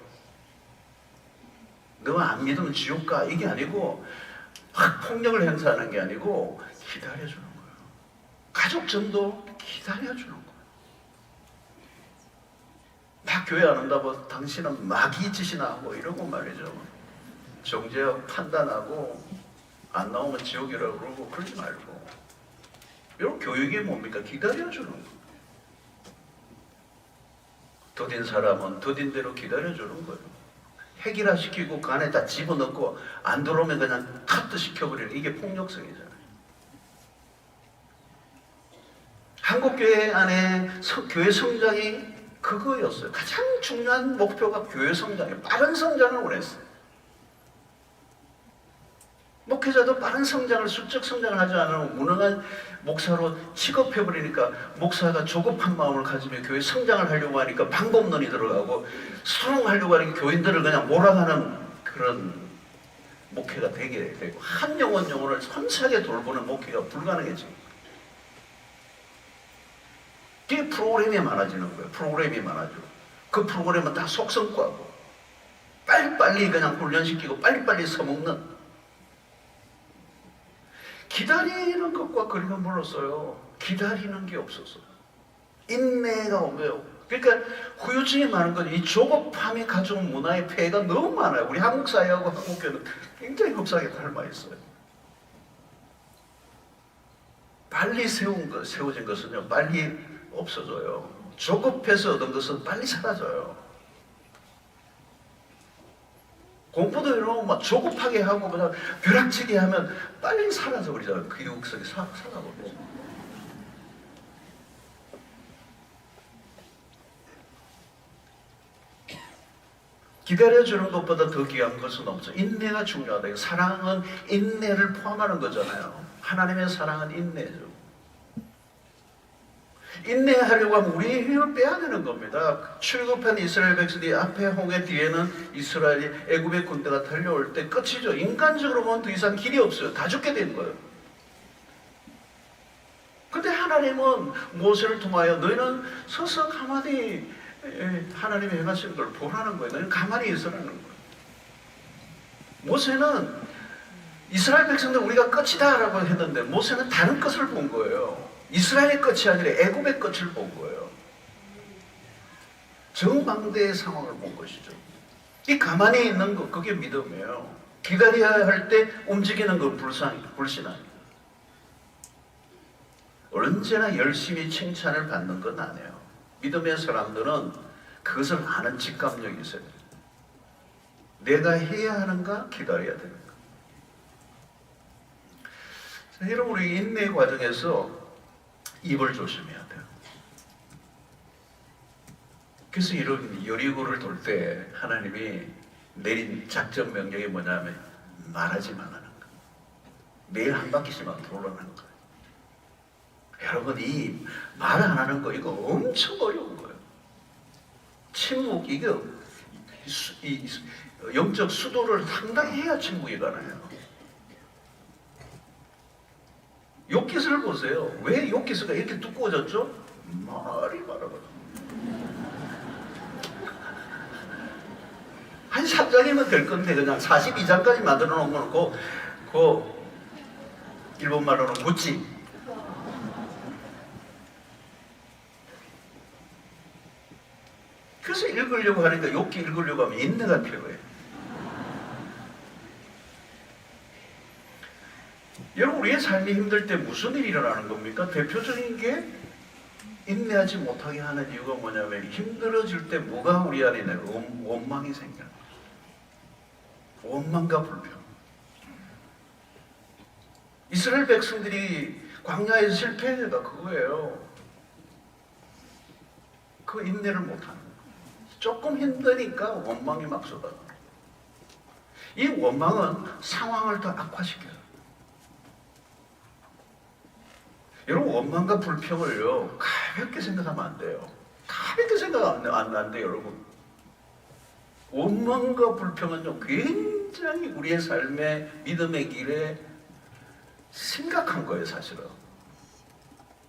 너 안 믿으면 지옥 가, 이게 아니고 확 폭력을 행사하는 게 아니고 기다려주는 거예요. 가족 전도 기다려주는 거예요. 나 교회 안 온다고 당신은 마귀 짓이나 하고 이러고 말이죠. 정죄하고 판단하고 안 나오면 지옥이라고 그러고 그러지 말고. 이런 교육이 뭡니까? 기다려주는 거예요. 더딘 사람은 더딘 대로 기다려주는 거예요. 해결화 시키고 그 안에 다 집어넣고 안 들어오면 그냥 카트 시켜버리는, 이게 폭력성이잖아요. 한국교회 안에 교회 성장이 그거였어요. 가장 중요한 목표가 교회 성장이에요. 빠른 성장을 원했어요. 목회자도 빠른 성장을, 수적 성장을 하지 않으면 무능한 목사로 취급해버리니까 목사가 조급한 마음을 가지며 교회 성장을 하려고 하니까 방법론이 들어가고 수긍하려고 하니까 교인들을 그냥 몰아가는 그런 목회가 되게 되고 한 영혼을 섬세하게 돌보는 목회가 불가능해지고, 그게 프로그램이 많아지는 거예요. 프로그램이 많아지고 그 프로그램은 다 속성과고 빨리빨리 그냥 훈련시키고 빨리빨리 써먹는, 기다리는 것과 거리가 멀었어요. 기다리는 게 없었어요. 인내가 오면, 그러니까 후유증이 많은 건 이 조급함이 가져온 문화의 폐해가 너무 많아요. 우리 한국 사회하고 한국교회는 굉장히 흡사하게 닮아 있어요. 빨리 세워진 것은요, 빨리 없어져요. 조급해서 얻은 것은 빨리 사라져요. 공부도 이러고 막 조급하게 하고 그냥 벼락치기 하면 빨리 사라져 버리잖아요. 그 육석이 사라버리죠. 기다려주는 것보다 더 귀한 것은 없어. 인내가 중요하다. 사랑은 인내를 포함하는 거잖아요. 하나님의 사랑은 인내죠. 인내하려고 하면 우리의 힘을 빼야 되는 겁니다. 출국한 이스라엘 백성들이 앞에 홍해, 뒤에는 이스라엘이 애굽의 군대가 달려올 때 끝이죠. 인간적으로 보면 더 이상 길이 없어요. 다 죽게 된 거예요. 근데 하나님은 모세를 통하여 너희는 서서 가만히 하나님이 행하시는 걸 보라는 거예요. 너희는 가만히 있으라는 거예요. 모세는 이스라엘 백성들 우리가 끝이다 라고 했는데 모세는 다른 끝을 본 거예요. 이스라엘의 끝이 아니라 애굽의 끝을 본 거예요. 정망대의 상황을 본 것이죠. 이 가만히 있는 것, 그게 믿음이에요. 기다려야 할 때 움직이는 건 불신앙이에요. 언제나 열심히 칭찬을 받는 건 아니에요. 믿음의 사람들은 그것을 아는 직감력이 있어요. 내가 해야 하는가, 기다려야 되는가. 자, 여러분, 우리 인내 과정에서 입을 조심해야 돼요. 그래서 이런 여리고를 돌 때 하나님이 내린 작전 명령이 뭐냐면 말하지 말라는 거. 매일 한 바퀴씩만 돌아가는 거예요. 여러분, 이 말 안 하는 거 이거 엄청 어려운 거예요. 침묵, 이게 영적 수도를 상당히 해야 침묵이 가나요. 욥기서를 보세요. 왜 욥기서가 이렇게 두꺼워졌죠? 말이 많아가지고. 한 3장이면 될 건데 그냥 42장까지 만들어 놓은 거는 그 일본말로는 구찌. 그래서 읽으려고 하니까 욥기 읽으려고 하면 인내가 필요해. 여러분, 우리의 삶이 힘들 때 무슨 일이 일어나는 겁니까? 대표적인 게 인내하지 못하게 하는 이유가 뭐냐면 힘들어질 때 뭐가 우리 안에 있는 원망이 생겨요. 원망과 불평. 이스라엘 백성들이 광야에서 실패한 데가 그거예요. 그 인내를 못하는 거예요. 조금 힘드니까 원망이 막 쏟아져. 이 원망은 상황을 더 악화시켜요. 여러분, 원망과 불평을요 가볍게 생각하면 안 돼요. 가볍게 생각하면 안 돼요, 여러분. 원망과 불평은요 굉장히 우리의 삶의 믿음의 길에 심각한 거예요, 사실은.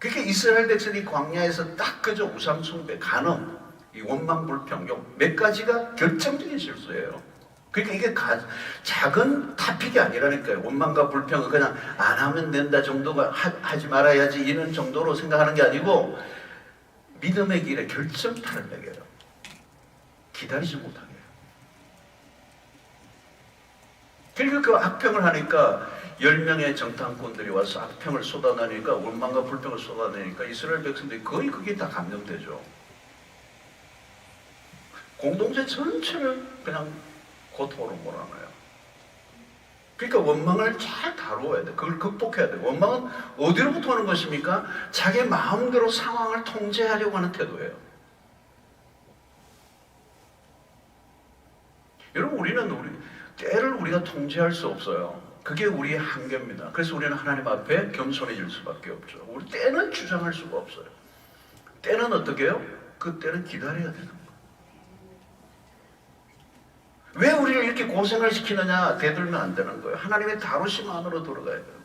그게 이스라엘 백성이 광야에서 딱 그저 우상 숭배, 간음, 이 원망, 불평, 몇 가지가 결정적인 실수예요. 그러니까 이게 작은 타픽이 아니라니까요. 원망과 불평은 그냥 안 하면 된다 정도가 하지 말아야지 이런 정도로 생각하는 게 아니고 믿음의 길에 결정타를 매겨요. 기다리지 못하게 해요. 그리고 그 악평을 하니까 10명의 정탐꾼들이 와서 악평을 쏟아내니까 원망과 불평을 쏟아내니까 이스라엘 백성들이 거의 그게 다 감염되죠. 공동체 전체를 그냥 고통으로 몰아넣어요. 그러니까 원망을 잘 다루어야 돼. 그걸 극복해야 돼. 원망은 어디로부터 오는 것입니까? 자기 마음대로 상황을 통제하려고 하는 태도예요. 여러분, 우리는 때를 우리가 통제할 수 없어요. 그게 우리의 한계입니다. 그래서 우리는 하나님 앞에 겸손해질 수밖에 없죠. 우리 때는 주장할 수가 없어요. 때는 어떻게 해요? 그 때는 기다려야 되는 거예요. 왜 우리를 이렇게 고생을 시키느냐? 대들면 안 되는 거예요. 하나님의 다루심 안으로 들어가야 돼요.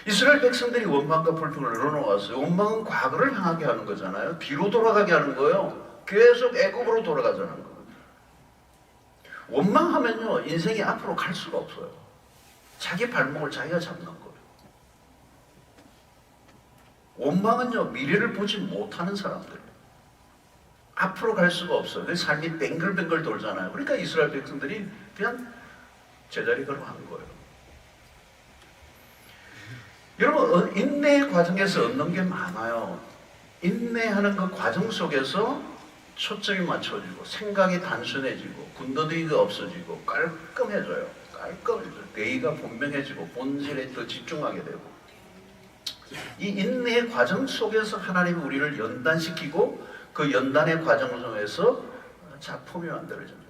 이스라엘 백성들이 원망과 불평을 늘어놓았어요. 원망은 과거를 향하게 하는 거잖아요. 뒤로 돌아가게 하는 거예요. 계속 애굽으로 돌아가자는 거예요. 원망하면요 인생이 앞으로 갈 수가 없어요. 자기 발목을 자기가 잡는 거예요. 원망은요 미래를 보지 못하는 사람들. 앞으로 갈 수가 없어요. 그 삶이 뱅글뱅글 돌잖아요. 그러니까 이스라엘 백성들이 그냥 제자리 걸어간 거예요. 여러분, 인내의 과정에서 얻는 게 많아요. 인내하는 그 과정 속에서 초점이 맞춰지고 생각이 단순해지고 군더더기가 없어지고 깔끔해져요. 깔끔해져요. 대의가 분명해지고 본질에 더 집중하게 되고, 이 인내의 과정 속에서 하나님이 우리를 연단시키고 그 연단의 과정 속에서 작품이 만들어집니다.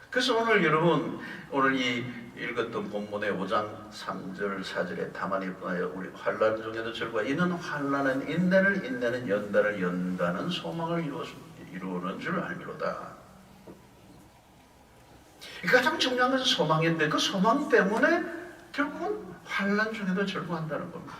그래서 오늘 여러분, 오늘 이 읽었던 본문의 5장 3절 4절에 다만이 분하여 우리 환난 중에도 절과 이는 환난은 인내를, 인내는 연단을, 연단은 소망을 이루는 줄 알미로다. 가장 중요한 것은 소망인데, 그 소망 때문에 결국은 환난 중에도 절구한다는 겁니다.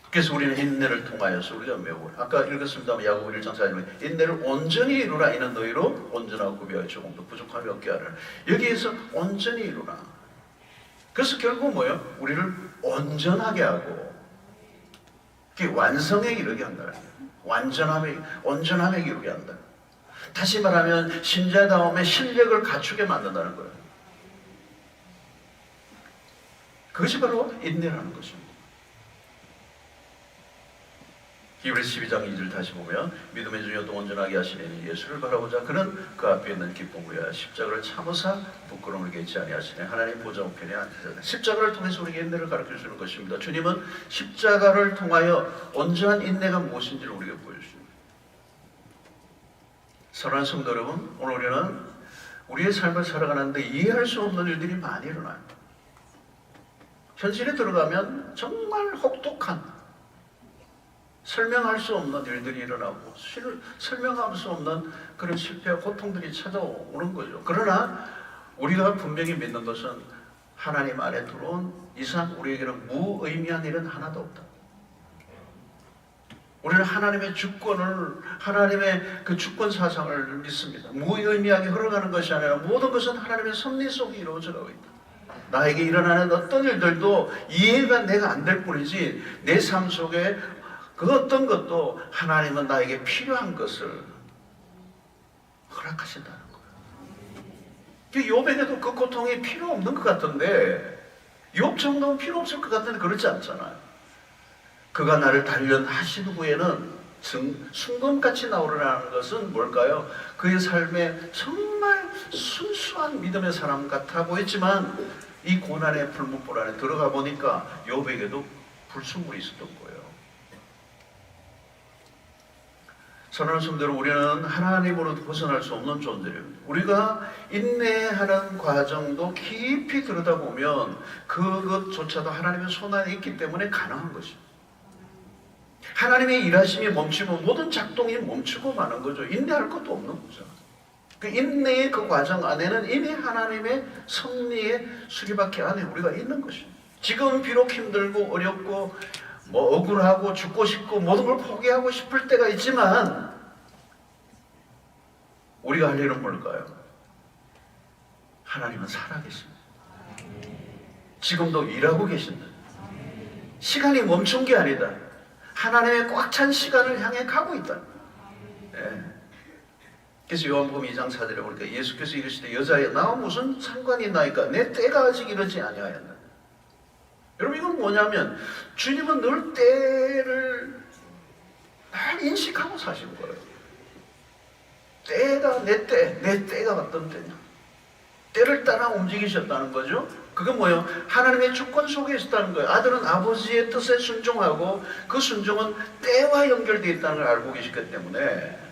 그래서 우리는 인내를 통하여서 우리가 매우, 아까 읽었습니다만 야고보 1장 4절에 인내를 온전히 이루라. 이는 너희로 온전하고 구비하여 조금도 부족함이 없게 하라. 여기에서 온전히 이루라. 그래서 결국 뭐예요? 우리를 온전하게 하고 그게 완성에 이르게 한다. 온전함에 이르게 한다. 다시 말하면 신자다움의 실력을 갖추게 만든다는 거예요. 그것이 바로 인내라는 것입니다. 히브리서 12장 2절 다시 보면 믿음의 중에도 온전하게 하시는 예수를 바라보자. 그는 그 앞에 있는 기쁨 위하여 십자가를 참으사 부끄러움을 개치 아니하시네. 하나님 보좌 우편에 앉으셨네. 십자가를 통해서 우리에게 인내를 가르쳐 주는 것입니다. 주님은 십자가를 통하여 온전한 인내가 무엇인지를 우리에게 보여주십니다. 사랑하는 성도 여러분, 오늘 우리는 우리의 삶을 살아가는데 이해할 수 없는 일들이 많이 일어나요. 현실에 들어가면 정말 혹독한, 설명할 수 없는 일들이 일어나고 설명할 수 없는 그런 실패와 고통들이 찾아오는 거죠. 그러나 우리가 분명히 믿는 것은 하나님 안에 들어온 이상 우리에게는 무의미한 일은 하나도 없다. 우리는 하나님의 주권을, 하나님의 그 주권 사상을 믿습니다. 무의미하게 흘러가는 것이 아니라 모든 것은 하나님의 섭리 속에 이루어져 가고 있다. 나에게 일어나는 어떤 일들도 이해가 내가 안 될 뿐이지, 내 삶 속에 그 어떤 것도 하나님은 나에게 필요한 것을 허락하신다는 거예요. 욥에게도 그 고통이 필요 없는 것 같은데, 욥 정도는 필요 없을 것 같은데 그렇지 않잖아요. 그가 나를 단련하신 후에는 순금같이 나오려는 것은 뭘까요? 그의 삶에 정말 순수한 믿음의 사람 같아 보였지만 이 고난의 불문불 안에 들어가 보니까 욥에게도 불순물이 있었던 거예요. 사랑하는 성도들, 우리는 하나님으로부터 벗어날 수 없는 존재입니다. 우리가 인내하는 과정도 깊이 들여다보면 그것조차도 하나님의 손 안에 있기 때문에 가능한 것입니다. 하나님의 일하심이 멈추면 모든 작동이 멈추고 마는 거죠. 인내할 것도 없는 거죠. 그 인내의 그 과정 안에는 이미 하나님의 섭리의 수리밖에 안에 우리가 있는 것입니다. 지금 비록 힘들고 어렵고 억울하고 죽고 싶고 모든 걸 포기하고 싶을 때가 있지만 우리가 할 일은 뭘까요? 하나님은 살아계십니다. 지금도 일하고 계신다. 시간이 멈춘 게 아니다. 하나님의 꽉 찬 시간을 향해 가고 있다. 네. 그래서 요한복음 2장 4절에 보니까 예수께서 이르시되 여자여 나와 무슨 상관이 있나이까? 내 때가 아직 이르지 아니하였나. 여러분, 이건 뭐냐면 주님은 늘 때를 잘 인식하고 사시는 거예요. 때가 내 때가 어떤 때냐. 때를 따라 움직이셨다는 거죠. 그건 뭐예요? 하나님의 주권 속에 있었다는 거예요. 아들은 아버지의 뜻에 순종하고 그 순종은 때와 연결되어 있다는 걸 알고 계시기 때문에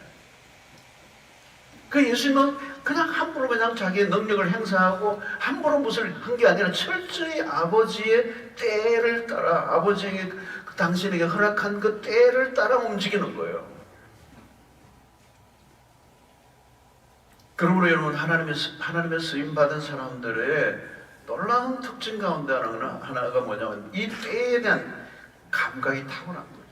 그 예수님은 그냥 함부로 그냥 자기의 능력을 행사하고 함부로 무엇을 한 게 아니라 철저히 아버지의 때를 따라 아버지에게 당신에게 허락한 그 때를 따라 움직이는 거예요. 그러므로 여러분, 하나님의 쓰임받은 사람들의 놀라운 특징 가운데 하나가 뭐냐면 이 때에 대한 감각이 타고난 거예요.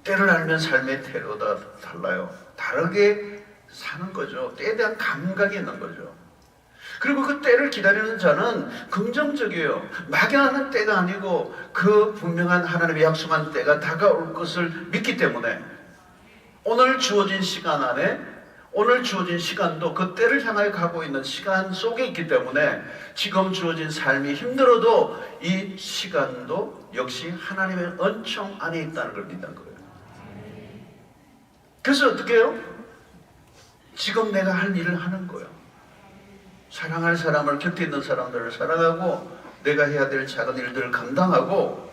때를 알면 삶의 태도가 달라요. 다르게 사는 거죠. 때에 대한 감각이 있는 거죠. 그리고 그 때를 기다리는 자는 긍정적이에요. 막연한 때가 아니고 그 분명한 하나님의 약속한 때가 다가올 것을 믿기 때문에 오늘 주어진 시간 안에 오늘 주어진 시간도 그 때를 향하여 가고 있는 시간 속에 있기 때문에 지금 주어진 삶이 힘들어도 이 시간도 역시 하나님의 은총 안에 있다는 걸 믿는 거예요. 그래서 어떻게 해요? 지금 내가 할 일을 하는 거예요. 사랑할 사람을, 곁에 있는 사람들을 사랑하고 내가 해야 될 작은 일들을 감당하고,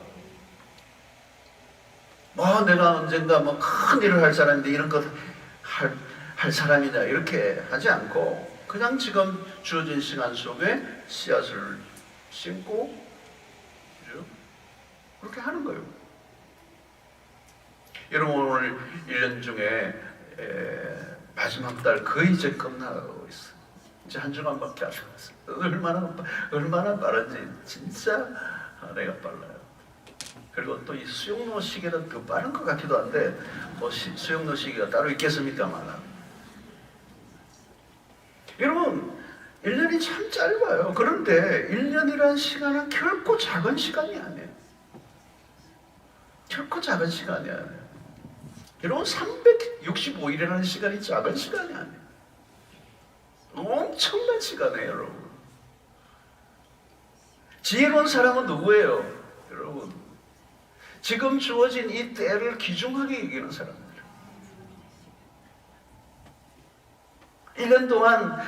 뭐 내가 언젠가 뭐 큰 일을 할 사람인데 이런 것 할 사람이냐 이렇게 하지 않고 그냥 지금 주어진 시간 속에 씨앗을 심고, 그죠? 그렇게 하는 거예요. 여러분, 오늘 1년 중에 마지막 달 거의 이제 끝나가고 있어요. 이제 한 주간밖에 안 남았어요. 얼마나 빠른지 진짜 내가 빨라요. 그리고 또 이 수용로 시계는 더 빠른 것 같기도 한데 뭐 수용로 시계가 따로 있겠습니까만, 여러분 1년이 참 짧아요. 그런데 1년이라는 시간은 결코 작은 시간이 아니에요. 결코 작은 시간이 아니에요. 여러분 365일이라는 시간이 작은 시간이 아니에요. 엄청난 시간이에요. 여러분, 지혜로운 사람은 누구예요? 여러분, 지금 주어진 이 때를 귀중하게 여기는 사람들. 1년 동안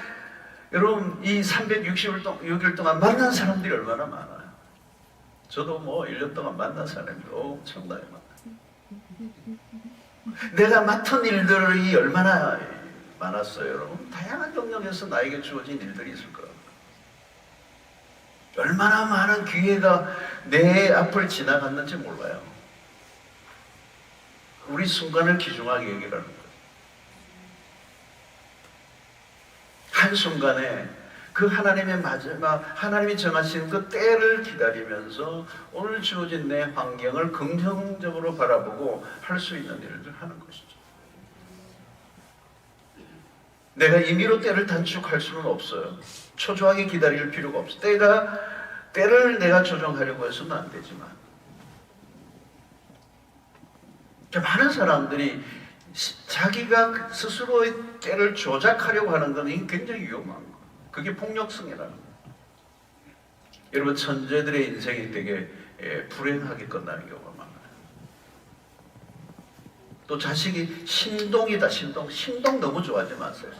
여러분 이 366일 동안 만난 사람들이 얼마나 많아요. 저도 뭐 1년 동안 만난 사람이 엄청나게 많아요. 내가 맡은 일들이 얼마나 많았어요. 여러분, 다양한 영역에서 나에게 주어진 일들이 있을 거예요. 얼마나 많은 기회가 내 앞을 지나갔는지 몰라요. 우리 순간을 귀중하게 여기라는 거예요. 한순간에 그 하나님의 마지막, 하나님이 정하신 그 때를 기다리면서 오늘 주어진 내 환경을 긍정적으로 바라보고 할 수 있는 일을 하는 것이죠. 내가 임의로 때를 단축할 수는 없어요. 초조하게 기다릴 필요가 없어. 때를 내가 조정하려고 해서는 안 되지만, 많은 사람들이 자기가 스스로의 때를 조작하려고 하는 건 굉장히 위험한 거예요. 그게 폭력성이라는 거예요. 여러분, 천재들의 인생이 되게 불행하게 끝나는 경우가 많아요. 또 자식이 신동이다, 신동 너무 좋아하지 마세요.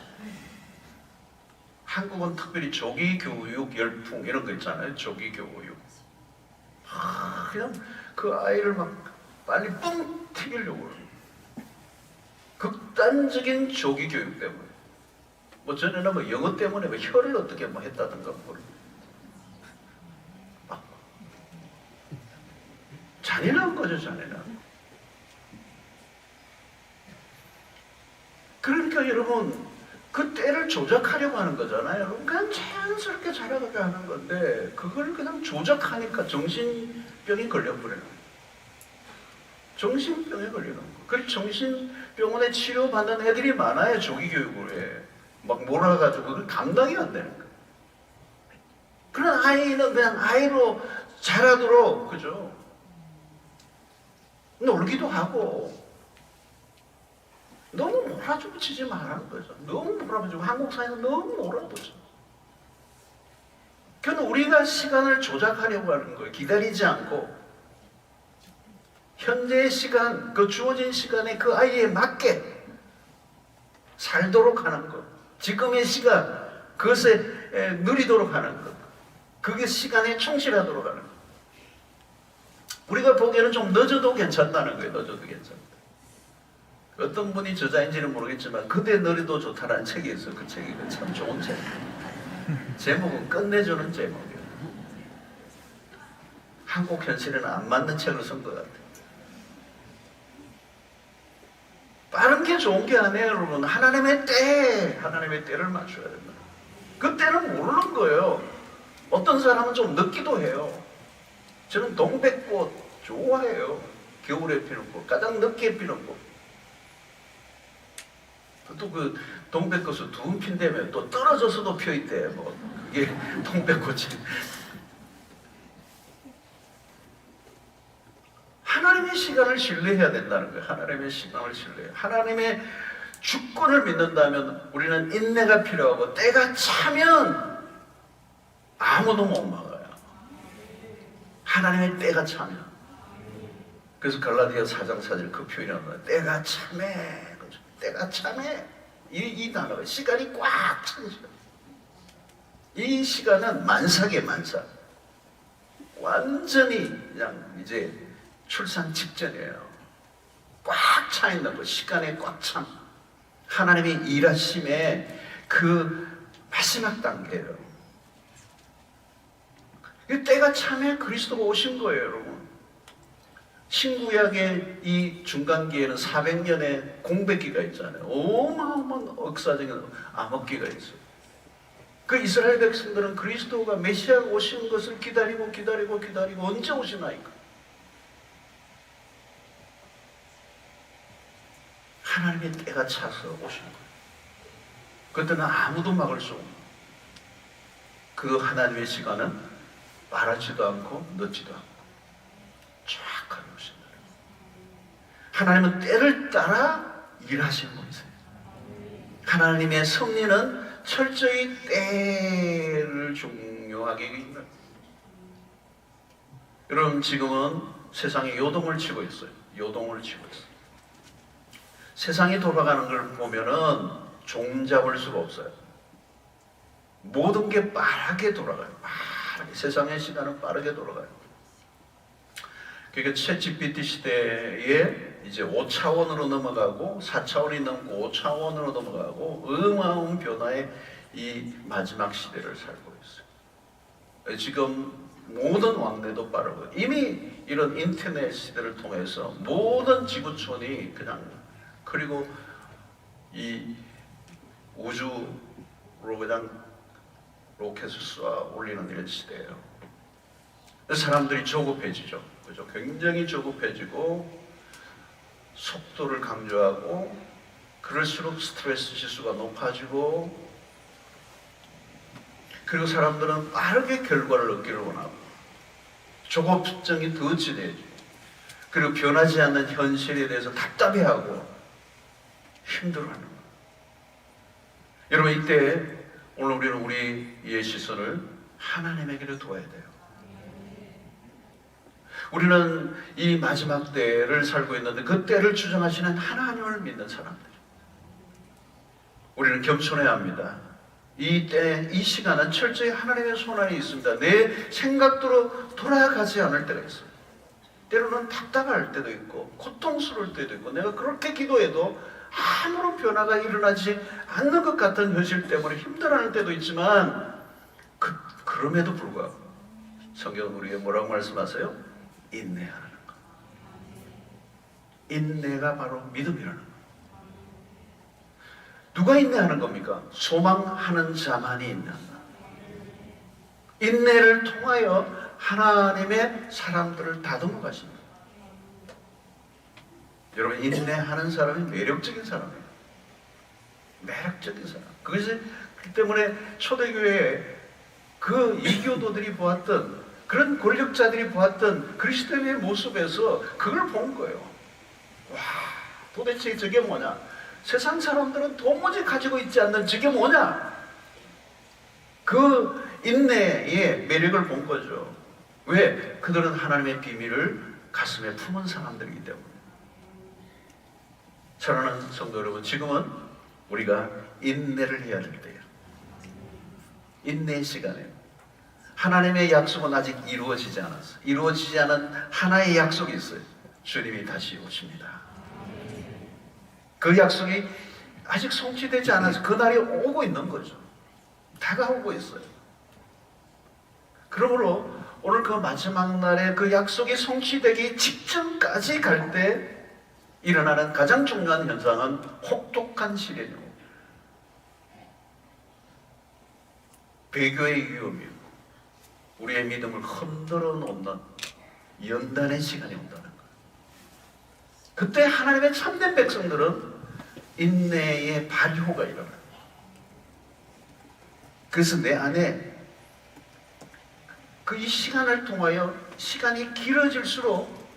한국은 특별히 조기 교육 열풍 이런 거 있잖아요. 조기 교육. 그냥 그 아이를 막 빨리 뻥 튀기려고 해요. 극단적인 조기 교육 때문에. 뭐 전에는 뭐 영어 때문에 뭐 혀를 어떻게 뭐 했다든가 뭐. 잔인한 거죠, 잔인한 거. 그러니까 여러분, 그 때를 조작하려고 하는 거잖아요. 여러분, 그냥 자연스럽게 자라가게 하는 건데 그걸 그냥 조작하니까 정신병이 걸려버려요. 정신병에 걸리는 거. 그래서 정신병원에 치료받는 애들이 많아요. 조기교육으로 해. 막 몰아가지고 그걸 감당이 안 되는 거예요. 그런 아이는 그냥 아이로 자라도록, 그죠? 놀기도 하고, 너무 몰아붙이지 말라는 거죠. 너무 몰아붙이고, 한국 사회는 너무 몰아붙여. 그건 우리가 시간을 조작하려고 하는 거예요. 기다리지 않고 현재의 시간, 그 주어진 시간에 그 아이에 맞게 살도록 하는 것. 지금의 시간, 그것에 누리도록 하는 것. 그게 시간에 충실하도록 하는 것. 우리가 보기에는 좀 늦어도 괜찮다는 거예요. 늦어도 괜찮다. 어떤 분이 저자인지는 모르겠지만 그대 너리도 좋다라는 책이 있어요. 그 책이 참 좋은 책. 제목은 끝내주는 제목이에요. 한국 현실에는 안 맞는 책을 쓴 것 같아요. 빠른 게 좋은 게 아니에요, 여러분. 하나님의 때를 맞춰야 된다. 그 때는 모르는 거예요. 어떤 사람은 좀 늦기도 해요. 저는 동백꽃 좋아해요. 겨울에 피는 꽃, 가장 늦게 피는 꽃. 또 그 동백꽃은 두음 핀다면 또 떨어져서도 펴 있대. 뭐 그게 동백꽃이. 하나님의 시간을 신뢰해야 된다는 거예요. 하나님의 시간을 신뢰해. 하나님의 주권을 믿는다면 우리는 인내가 필요하고 때가 차면 아무도 못 막아요. 하나님의 때가 차면. 그래서 갈라디아 4장 4절 그 표현이라는 때가 참해. 때가 참해. 이 단어가 시간이 꽉 찬 시간. 이 시간은 만삭이에요. 만삭. 완전히 그냥 이제 출산 직전이에요. 꽉 차 있는 거, 시간에 꽉 찬 하나님의 일하심의 그 마지막 단계예요. 이 때가 차면 그리스도가 오신 거예요, 여러분. 신구약의 이 중간기에는 400년의 공백기가 있잖아요. 어마어마한 역사적인 암흑기가 있어요. 그 이스라엘 백성들은 그리스도가 메시아가 오신 것을 기다리고 언제 오시나이까? 하나님의 때가 차서 오신 거예요. 그때는 아무도 막을 수 없는 그 하나님의 시간은 빠르지도 않고 늦지도 않고 정확하게 오신다. 하나님은 때를 따라 일하시는 분이세요. 하나님의 섭리는 철저히 때를 중요하게 여깁니다. 여러분, 지금은 세상에 요동을 치고 있어요. 요동을 치고 있어요. 세상이 돌아가는 걸 보면은 종잡을 수가 없어요. 모든 게 빠르게 돌아가요. 빠르게. 세상의 시간은 빠르게 돌아가요. 그러니까 챗GPT 시대에 이제 5차원으로 넘어가고 4차원이 넘고 5차원으로 넘어가고 어마어마한 변화의 이 마지막 시대를 살고 있어요. 지금 모든 왕래도 빠르고 이미 이런 인터넷 시대를 통해서 모든 지구촌이 그냥, 그리고 이 우주로 그냥 로켓을 쏘아 올리는 이런 시대예요. 사람들이 조급해지죠. 그죠? 굉장히 조급해지고 속도를 강조하고 그럴수록 스트레스 지수가 높아지고, 그리고 사람들은 빠르게 결과를 얻기를 원하고 조급증이 더 진해지고, 그리고 변하지 않는 현실에 대해서 답답해하고 힘들어하는 거예요. 여러분, 이때 오늘 우리는 우리의 시선을 하나님에게로 둬야 돼요. 우리는 이 마지막 때를 살고 있는데 그 때를 주장하시는 하나님을 믿는 사람들. 우리는 겸손해야 합니다. 이 때, 이 시간은 철저히 하나님의 손 안에 있습니다. 내 생각대로 돌아가지 않을 때가 있어요. 때로는 답답할 때도 있고 고통스러울 때도 있고, 내가 그렇게 기도해도 아무런 변화가 일어나지 않는 것 같은 현실 때문에 힘들어하는 때도 있지만, 그럼에도 불구하고 성경은 우리에게 뭐라고 말씀하세요? 인내하는 것. 인내가 바로 믿음이라는 것. 누가 인내하는 겁니까? 소망하는 자만이 인내한다. 인내를 통하여 하나님의 사람들을 다듬어 가십니다. 여러분, 인내하는 사람이 매력적인 사람이에요. 매력적인 사람. 그것이 그 때문에 초대교회에 그 이교도들이 보았던, 그런 권력자들이 보았던 그리스도의 모습에서 그걸 본 거예요. 와, 도대체 저게 뭐냐? 세상 사람들은 도무지 가지고 있지 않는 저게 뭐냐? 그 인내의 매력을 본 거죠. 왜? 그들은 하나님의 비밀을 가슴에 품은 사람들이기 때문에. 사랑하는 성도 여러분, 지금은 우리가 인내를 해야 될 때예요. 인내의 시간이에요. 하나님의 약속은 아직 이루어지지 않았어요. 이루어지지 않은 하나의 약속이 있어요. 주님이 다시 오십니다. 그 약속이 아직 성취되지 않아서 그 날이 오고 있는 거죠. 다가오고 있어요. 그러므로 오늘 그 마지막 날에 그 약속이 성취되기 직전까지 갈 때 일어나는 가장 중요한 현상은 혹독한 시련이고 배교의 위험이고 우리의 믿음을 흔들어 놓는 연단의 시간이 온다는 거예요. 그때 하나님의 참된 백성들은 인내의 발효가 일어나요. 그래서 내 안에 그 이 시간을 통하여 시간이 길어질수록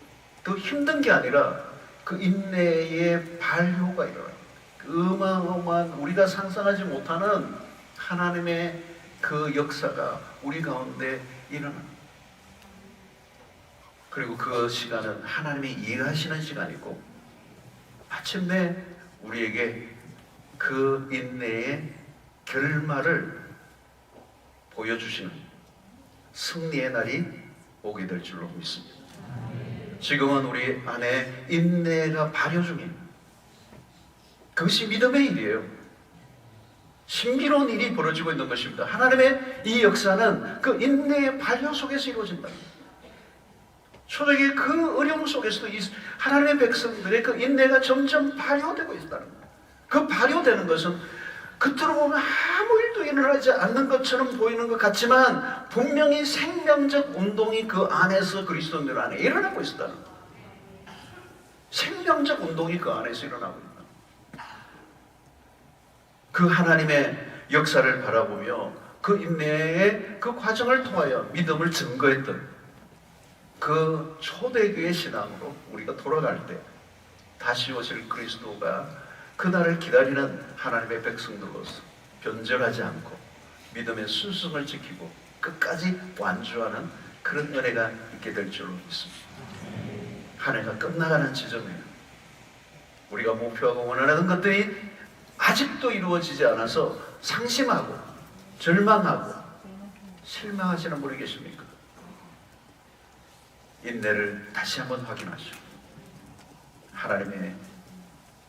더 힘든 게 아니라 그 인내의 발효가 일어나요. 어마어마한 우리가 상상하지 못하는 하나님의 그 역사가 우리 가운데 일어납니다. 그리고 그 시간은 하나님이 일하시는 시간이고 마침내 우리에게 그 인내의 결말을 보여주시는 승리의 날이 오게 될 줄로 믿습니다. 지금은 우리 안에 인내가 발효 중입니다. 그것이 믿음의 일이에요. 신비로운 일이 벌어지고 있는 것입니다. 하나님의 이 역사는 그 인내의 발효 속에서 이루어진다. 초대기의 그 어려움 속에서도 이 하나님의 백성들의 그 인내가 점점 발효되고 있다는 거예요. 그 발효되는 것은 겉으로 보면 아무 일도 일어나지 않는 것처럼 보이는 것 같지만 분명히 생명적 운동이 그 안에서 그리스도인들 안에 일어나고 있다는 거예요. 생명적 운동이 그 안에서 일어나고 있다. 그 하나님의 역사를 바라보며 그 인내의 그 과정을 통하여 믿음을 증거했던 그 초대교회 신앙으로 우리가 돌아갈 때 다시 오실 그리스도가 그날을 기다리는 하나님의 백성들로서 변절하지 않고 믿음의 순승을 지키고 끝까지 완주하는 그런 은혜가 있게 될 줄로 믿습니다. 한 해가 끝나가는 지점이에요. 우리가 목표하고 원하는 것들이 아직도 이루어지지 않아서 상심하고 절망하고 실망하시는 분이 계십니까? 인내를 다시 한번 확인하시오. 하나님의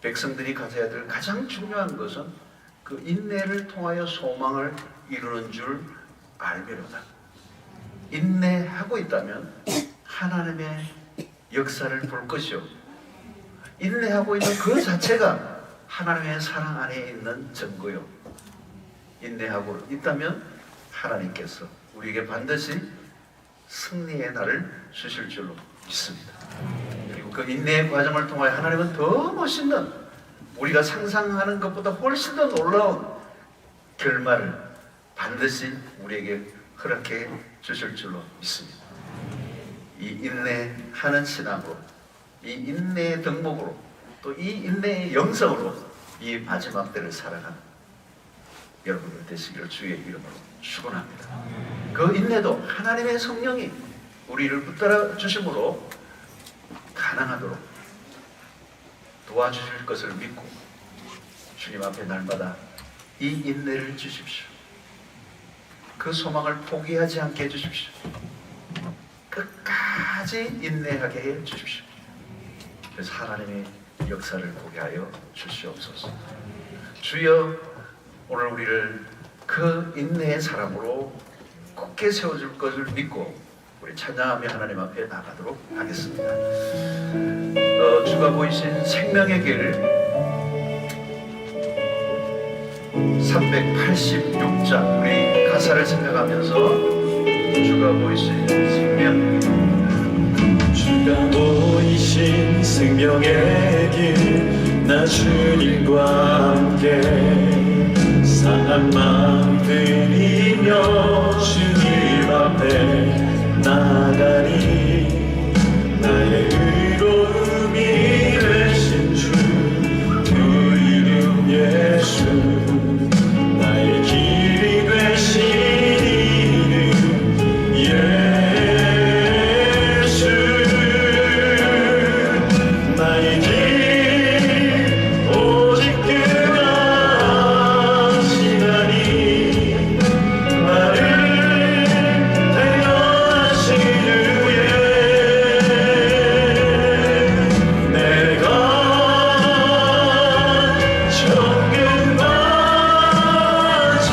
백성들이 가져야 될 가장 중요한 것은 그 인내를 통하여 소망을 이루는 줄 알미로다. 인내하고 있다면 하나님의 역사를 볼 것이요, 인내하고 있는 그 자체가 하나님의 사랑 안에 있는 증거요. 인내하고 있다면 하나님께서 우리에게 반드시 승리의 날을 주실 줄로 믿습니다. 그리고 그 인내의 과정을 통하여 하나님은 더 멋있는, 우리가 상상하는 것보다 훨씬 더 놀라운 결말을 반드시 우리에게 허락해 주실 줄로 믿습니다. 이 인내하는 신앙으로, 이 인내의 덕목으로, 또 이 인내의 영성으로 이 마지막 때를 살아가는 여러분들 되시기를 주의 이름으로 축원합니다. 그 인내도 하나님의 성령이 우리를 붙들어 주심으로 가능하도록 도와주실 것을 믿고 주님 앞에 날마다 이 인내를 주십시오. 그 소망을 포기하지 않게 해주십시오. 끝까지 인내하게 해주십시오. 그래서 하나님의 역사를 보게 하여 주시옵소서. 주여, 오늘 우리를 그 인내의 사람으로 굳게 세워줄 것을 믿고 우리 찬양하며 하나님 앞에 나가도록 하겠습니다. 주가 보이신 생명의 길 386장 우리 가사를 생각하면서 주가 보이신 생명의 길, 주가 보이신 생명의 길, 나 주님과 함께 상한 마음 드리며 주님 앞에 나가니 나의 의로움이 되신 주, 그 이름 예수, 나의 길이 되신 이름 예수, 나의 길 오직 그가 하시나니 나를 데려가신 후에 내가 천국 맞이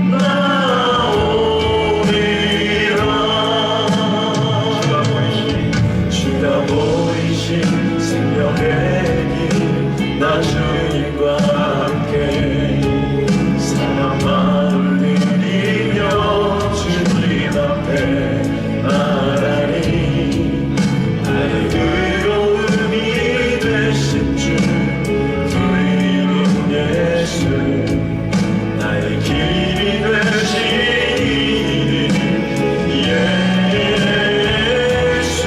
나오리라. 주가 보이신 생명의 길, 나 주님과 함께 사랑 마음 드리며 주님 앞에 나가니 나의 의로움이 되신 주, 그 이름 예수, 나의 길이 되신 이름 예수,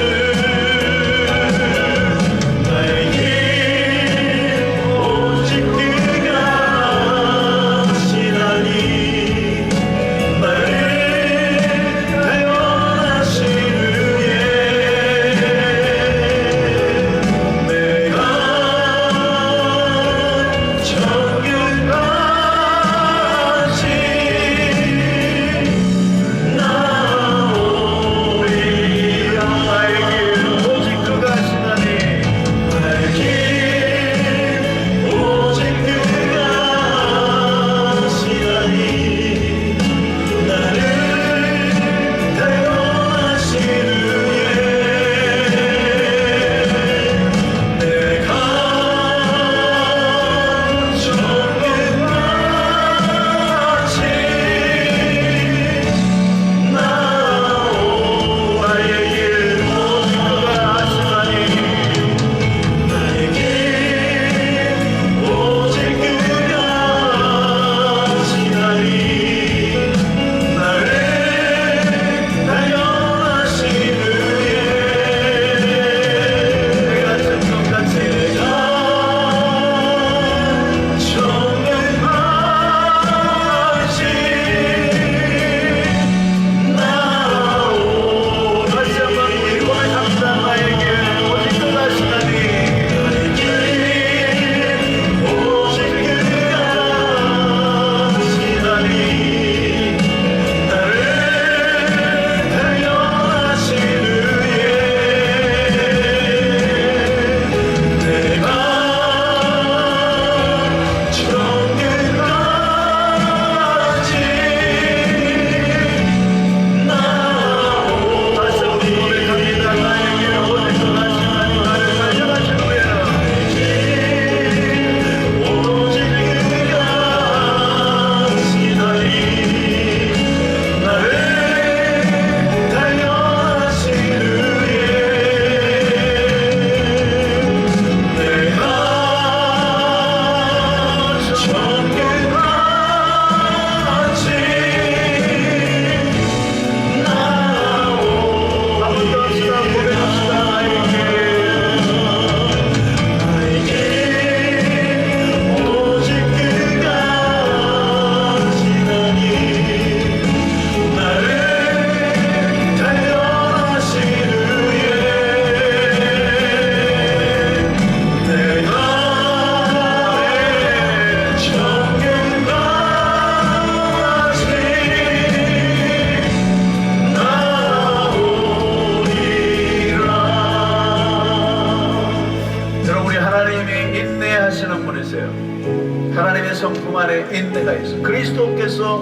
성문이세요. 하나님의 성품 안에 인내가 있어. 그리스도께서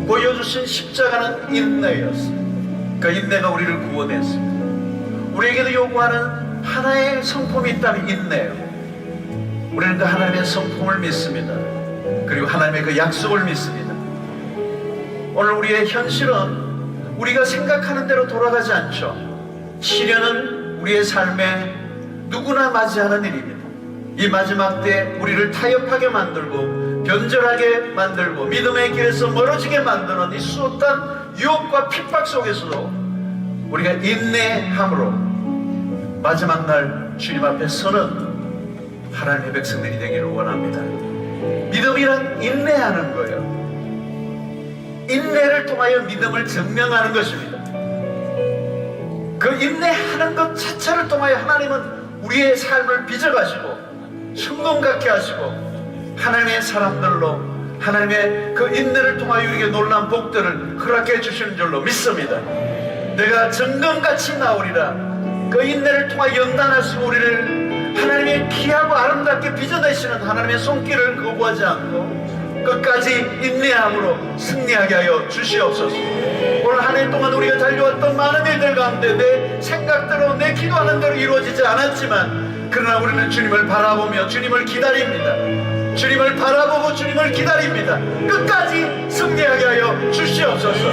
보여주신 십자가는 인내였어요. 그 인내가 우리를 구원했습니다. 우리에게도 요구하는 하나의 성품이 있다면 인내예요. 우리는 그 하나님의 성품을 믿습니다. 그리고 하나님의 그 약속을 믿습니다. 오늘 우리의 현실은 우리가 생각하는 대로 돌아가지 않죠. 시련은 우리의 삶에 누구나 맞이하는 일입니다. 이 마지막 때 우리를 타협하게 만들고 변절하게 만들고 믿음의 길에서 멀어지게 만드는 이 수없던 유혹과 핍박 속에서도 우리가 인내함으로 마지막 날 주님 앞에 서는 하나님의 백성들이 되기를 원합니다. 믿음이란 인내하는 거예요. 인내를 통하여 믿음을 증명하는 것입니다. 그 인내하는 것 자체를 통하여 하나님은 우리의 삶을 빚어가시고 성공 갖게 하시고 하나님의 사람들로 하나님의 그 인내를 통하여 우리에게 놀라운 복들을 허락해 주시는 줄로 믿습니다. 내가 정금같이 나오리라. 그 인내를 통하여 연단하시고 우리를 하나님의 귀하고 아름답게 빚어내시는 하나님의 손길을 거부하지 않고 끝까지 인내함으로 승리하게 하여 주시옵소서. 오늘 한 해 동안 우리가 달려왔던 많은 일들 가운데 내 생각대로 내 기도하는 대로 이루어지지 않았지만 그러나 우리는 주님을 바라보며 주님을 기다립니다. 주님을 바라보고 주님을 기다립니다. 끝까지 승리하게 하여 주시옵소서.